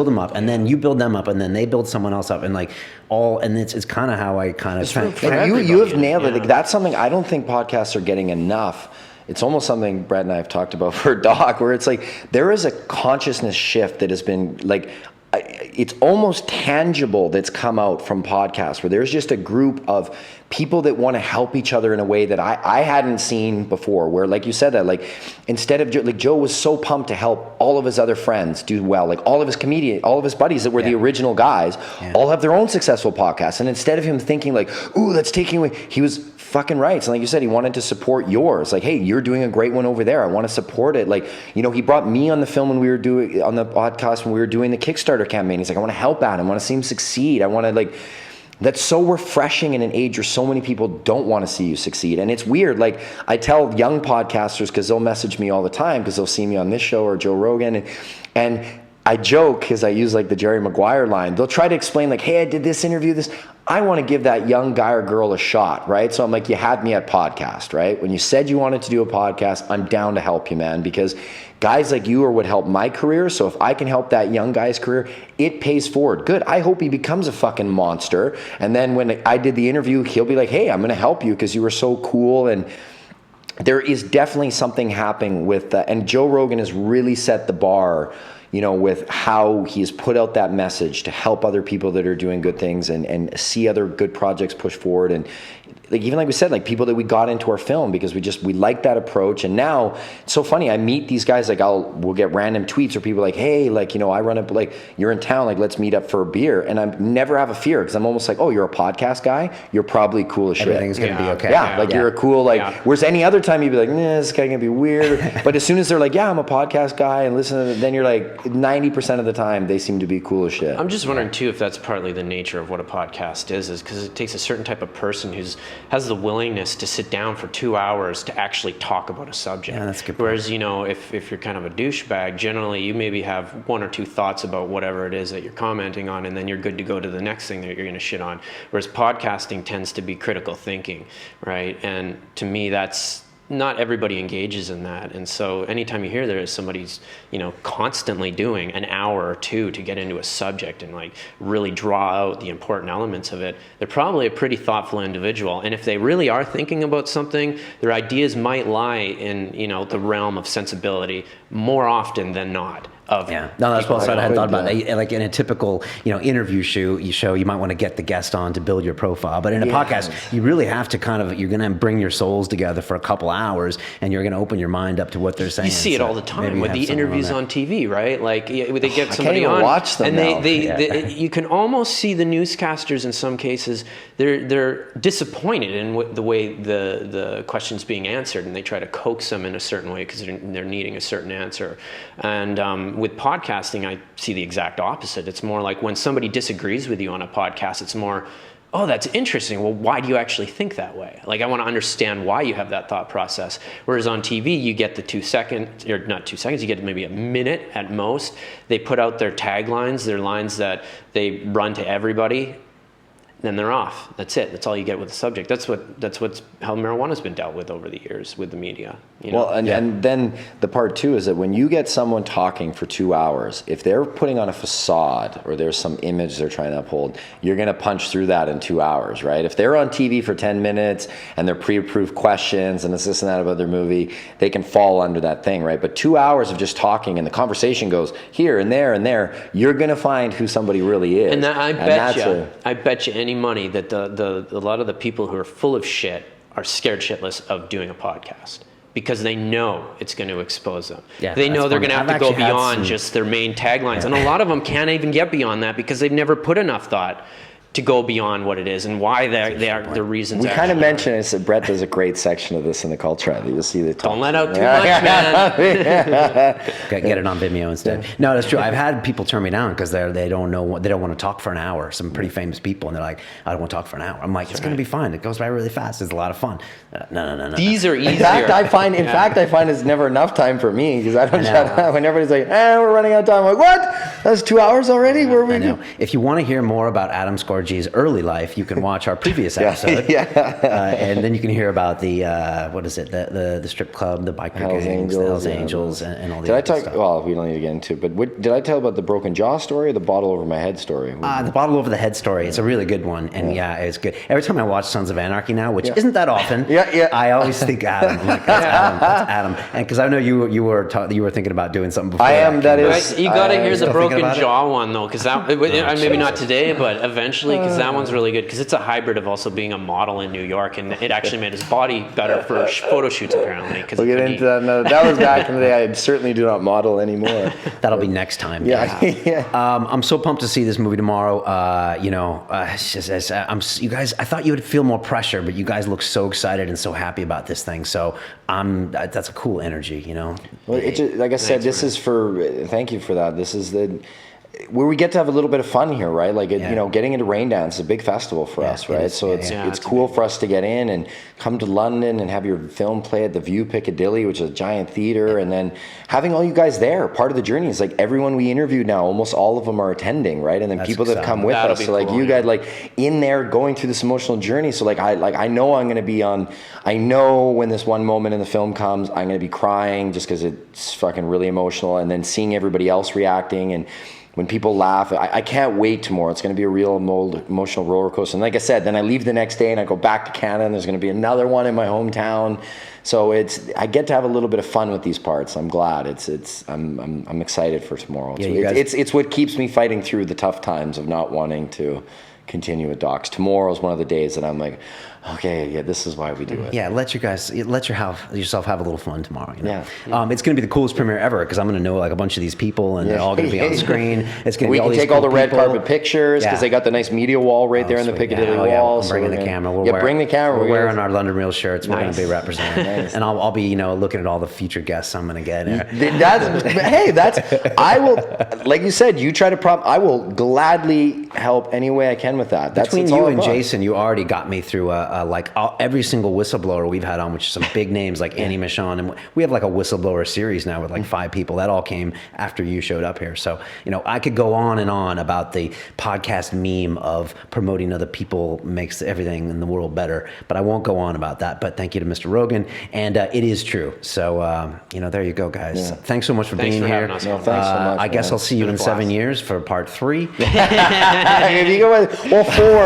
them up, and then you build them up, and then they build someone else up, and like and it's kind of how I kind of you have nailed it. Like, that's something I don't think podcasts are getting enough. It's almost something Brett and I have talked about for a doc, where it's like there is a consciousness shift that has been like, it's almost tangible that's come out from podcasts, where there's just a group of people that want to help each other in a way that I hadn't seen before, where, like you said, that like instead of like Joe was so pumped to help all of his other friends do well, like all of his buddies that were the original guys all have their own successful podcasts, and instead of him thinking like, ooh, that's taking away, he was fucking right. So like you said, he wanted to support yours. Like, hey, you're doing a great one over there, I want to support it. Like, you know, he brought me on the film when we were doing on the podcast when we were doing the Kickstarter campaign. He's like, I want to help Adam, I want to see him succeed, I want to like. That's so refreshing in an age where so many people don't want to see you succeed. And it's weird. Like, I tell young podcasters, because they'll message me all the time because they'll see me on this show or Joe Rogan, and I joke, because I use like the Jerry Maguire line. They'll try to explain like, hey, I did this interview, this. I want to give that young guy or girl a shot, right? So I'm like, you had me at podcast, right? When you said you wanted to do a podcast, I'm down to help you, man, because guys like you are what helped my career. So if I can help that young guy's career, it pays forward. Good. I hope he becomes a fucking monster. And then when I did the interview, he'll be like, hey, I'm going to help you because you were so cool. And there is definitely something happening with that. And Joe Rogan has really set the bar, you know, with how he's put out that message to help other people that are doing good things and see other good projects push forward. And like, even like we said, like people that we got into our film because we like that approach. And now it's so funny. I meet these guys, like we'll get random tweets or people like, hey, like, you know, I run up, like, you're in town, like, let's meet up for a beer. And I never have a fear, because I'm almost like, oh, you're a podcast guy, you're probably cool as shit. Everything's going to be okay. Yeah, you're a cool, like, whereas any other time you'd be like, nah, this guy gonna be weird. But as soon as they're like, yeah, I'm a podcast guy, and listen to it, then you're like, 90% of the time, they seem to be cool as shit. I'm just wondering too if that's partly the nature of what a podcast is because it takes a certain type of person who has the willingness to sit down for 2 hours to actually talk about a subject. Yeah, that's a good point. Whereas, if you're kind of a douchebag, generally you maybe have one or two thoughts about whatever it is that you're commenting on, and then you're good to go to the next thing that you're going to shit on. Whereas podcasting tends to be critical thinking, right? And to me, that's not everybody engages in that. And so anytime you hear there is somebody's, constantly doing an hour or two to get into a subject and like really draw out the important elements of it, they're probably a pretty thoughtful individual. And if they really are thinking about something, their ideas might lie in, the realm of sensibility more often than not. No, that's well said. I hadn't thought about that. Like in a typical, interview show, you might want to get the guest on to build your profile. But in a podcast, you really have to you're going to bring your souls together for a couple hours, and you're going to open your mind up to what they're saying. You see it all the time with the interviews on TV, right? Like they get somebody on, watch them and they you can almost see the newscasters in some cases. They're disappointed in the way the question's being answered, and they try to coax them in a certain way because they're needing a certain answer. And with podcasting, I see the exact opposite. It's more like when somebody disagrees with you on a podcast, it's more, oh, that's interesting. Well, why do you actually think that way? Like, I want to understand why you have that thought process. Whereas on TV, you get the 2 seconds, or not 2 seconds, you get maybe a minute at most. They put out their taglines, their lines that they run to everybody. Then they're off. That's it. That's all you get with the subject. That's how marijuana's been dealt with over the years with the media. Well, and then the part too is that when you get someone talking for 2 hours, if they're putting on a facade or there's some image they're trying to uphold, you're going to punch through that in 2 hours, right? If they're on TV for 10 minutes and they're pre-approved questions and this and that about their movie, they can fall under that thing, right? But 2 hours of just talking and the conversation goes here and there, you're going to find who somebody really is. And I bet you any money that a lot of the people who are full of shit are scared shitless of doing a podcast because they know it's going to expose them. Yeah, they know they're going to have to go beyond some... just their main taglines. And a lot of them can't even get beyond that because they've never put enough thought to go beyond what it is and why they are the reasons. We kind of mentioned it. So Brett does a great section of this in the Culture. You'll see the. Don't let out too much, man. Get it on Vimeo instead. No, that's true. I've had people turn me down because they don't want to talk for an hour. Some pretty famous people, and they're like, I don't want to talk for an hour. I'm like, it's going to be fine. It goes by really fast. It's a lot of fun. No. These are easier. In fact, I find it's never enough time for me because I don't shut up. When everybody's like, we're running out of time. I'm like, what? That's 2 hours already? Where are we? I know. If you want to hear more about Adam Scorgie's early life, you can watch our previous episode. And then you can hear about the the strip club, the biker gangs, the Hells Angels, and all the other stuff. Well, we don't need to get into it, but did I tell about the broken jaw story or the bottle over my head story? The bottle over the head story. It's a really good one, and it's good. Every time I watch Sons of Anarchy now, which isn't that often, I always think Adam. I'm like, that's Adam, and because I know you were thinking about doing something before. I am. That is. You got to hear the broken jaw one though, because that maybe not today, but eventually, because that one's really good. Because it's a hybrid of also being a model in New York, and it actually made his body better for photo shoots apparently. We'll get into that. No, that was back in the day. I certainly do not model anymore. That'll be next time. I'm so pumped to see this movie tomorrow. It's just you guys. I thought you would feel more pressure, but you guys look so excited and so happy about this thing. So that's a cool energy. Well, like I said, this is for. Thank you for that. This is where we get to have a little bit of fun here, right? Like, getting into Rain Dance is a big festival for us, right? So it's cool for us to get in and come to London and have your film play at the View Piccadilly, which is a giant theater, and then having all you guys there. Part of the journey is like everyone we interviewed now, almost all of them are attending, right? And then people that come with us, so like you guys, like in there going through this emotional journey. So I know I'm going to be on. I know when this one moment in the film comes, I'm going to be crying just because it's fucking really emotional, and then seeing everybody else reacting and. When people laugh, I can't wait tomorrow. It's going to be a real emotional roller coaster. And like I said, then I leave the next day and I go back to Canada, and there's going to be another one in my hometown. So I get to have a little bit of fun with these parts. I'm glad. I'm excited for tomorrow. It's what keeps me fighting through the tough times of not wanting to continue with docs. Tomorrow is one of the days that I'm like, okay, yeah, this is why we do it. Yeah, let yourself have a little fun tomorrow. You know? Yeah. It's going to be the coolest premiere ever because I'm going to know like a bunch of these people and they're all going to be on screen. It's going to We be all can these take all cool the red people. carpet pictures because Yeah. they got the nice media wall right there in the Sweet. Piccadilly Yeah, wall. I'm bringing the camera. Bring the camera. We're wearing our London Real shirts. We're going Nice. to be representing, and I'll be looking at all the future guests I'm going to get. I will, like you said, you try to I will gladly help any way I can with that. Between that's you all and about. Jason, you already got me through every single whistleblower we've had on, which is some big names like Annie Michon, and we have like a whistleblower series now with like 5 people. That all came after you showed up here. So I could go on and on about the podcast meme of promoting other people makes everything in the world better, but I won't go on about that. But thank you to Mr. Rogan, and it is true. So there you go, guys. Yeah. Thanks so much for Thanks being for here. having us. No, thanks so much, I guess man. I'll see you in It's been a 7 blast. years for part 3. If you go with 4,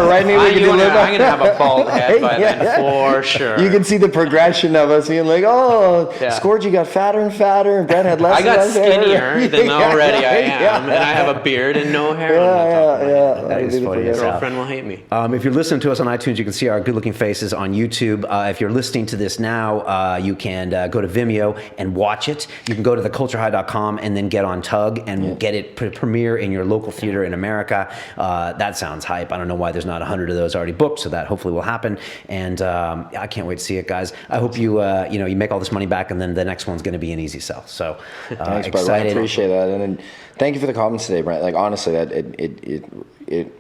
right? Maybe we can do I'm a little- going to have a bald head by then, for sure. You can see the progression of us being like, oh, Yeah. Scorgie got fatter and fatter, and Brett had less I and got less hair. skinnier than already I am, Yeah. and I have a beard and no hair on the top of my head. That is funny as hell. Girlfriend will hate me. If you're listening to us on iTunes, you can see our good-looking faces on YouTube. If you're listening to this now, you can go to Vimeo and watch it. You can go to theculturehigh.com and then get on Tug and get it premiere in your local theater in America. That sounds hype. I don't know why there's not 100 of those already booked, so that hopefully will happen. And I can't wait to see it, guys. I hope you you make all this money back, and then the next one's going to be an easy sell. So Thanks, Brett. I excited. appreciate that, and then thank you for the comments today, Brett. Like honestly, that it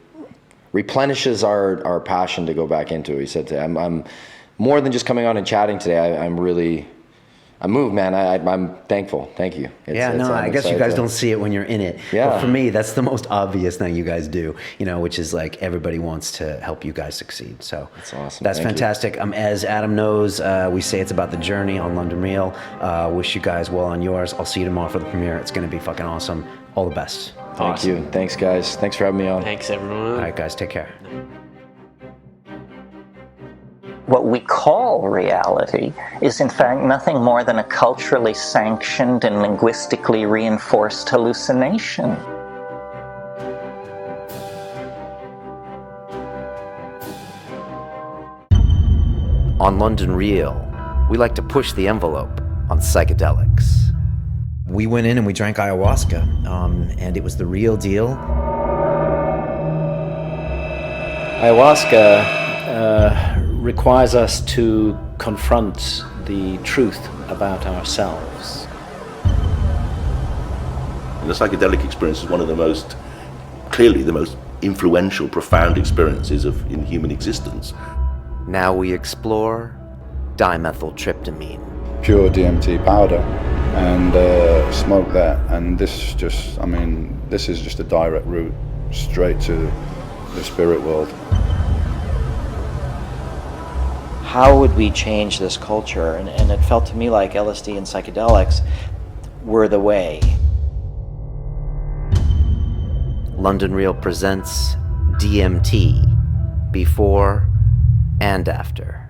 replenishes our passion to go back into it. He said today, I'm more than just coming on and chatting today. I'm moved, man. I'm thankful. Thank you. I guess you guys don't see it when you're in it. Yeah. But for me, that's the most obvious thing you guys do, which is like everybody wants to help you guys succeed. So That's awesome. That's Thank you. fantastic. As Adam knows, we say it's about the journey on London Real. Wish you guys well on yours. I'll see you tomorrow for the premiere. It's going to be fucking awesome. All the best. Thank you. Thanks, guys. Thanks for having me on. Thanks, everyone. All right, guys, take care. What we call reality is in fact nothing more than a culturally sanctioned and linguistically reinforced hallucination. On London Real, we like to push the envelope on psychedelics. We went in and we drank ayahuasca, and it was the real deal. Ayahuasca requires us to confront the truth about ourselves. And the psychedelic experience is one of the most, clearly the most influential, profound experiences in human existence. Now we explore dimethyltryptamine. Pure DMT powder and smoke that, and this is just a direct route straight to the spirit world. How would we change this culture? And it felt to me like LSD and psychedelics were the way. London Real presents DMT, before and after.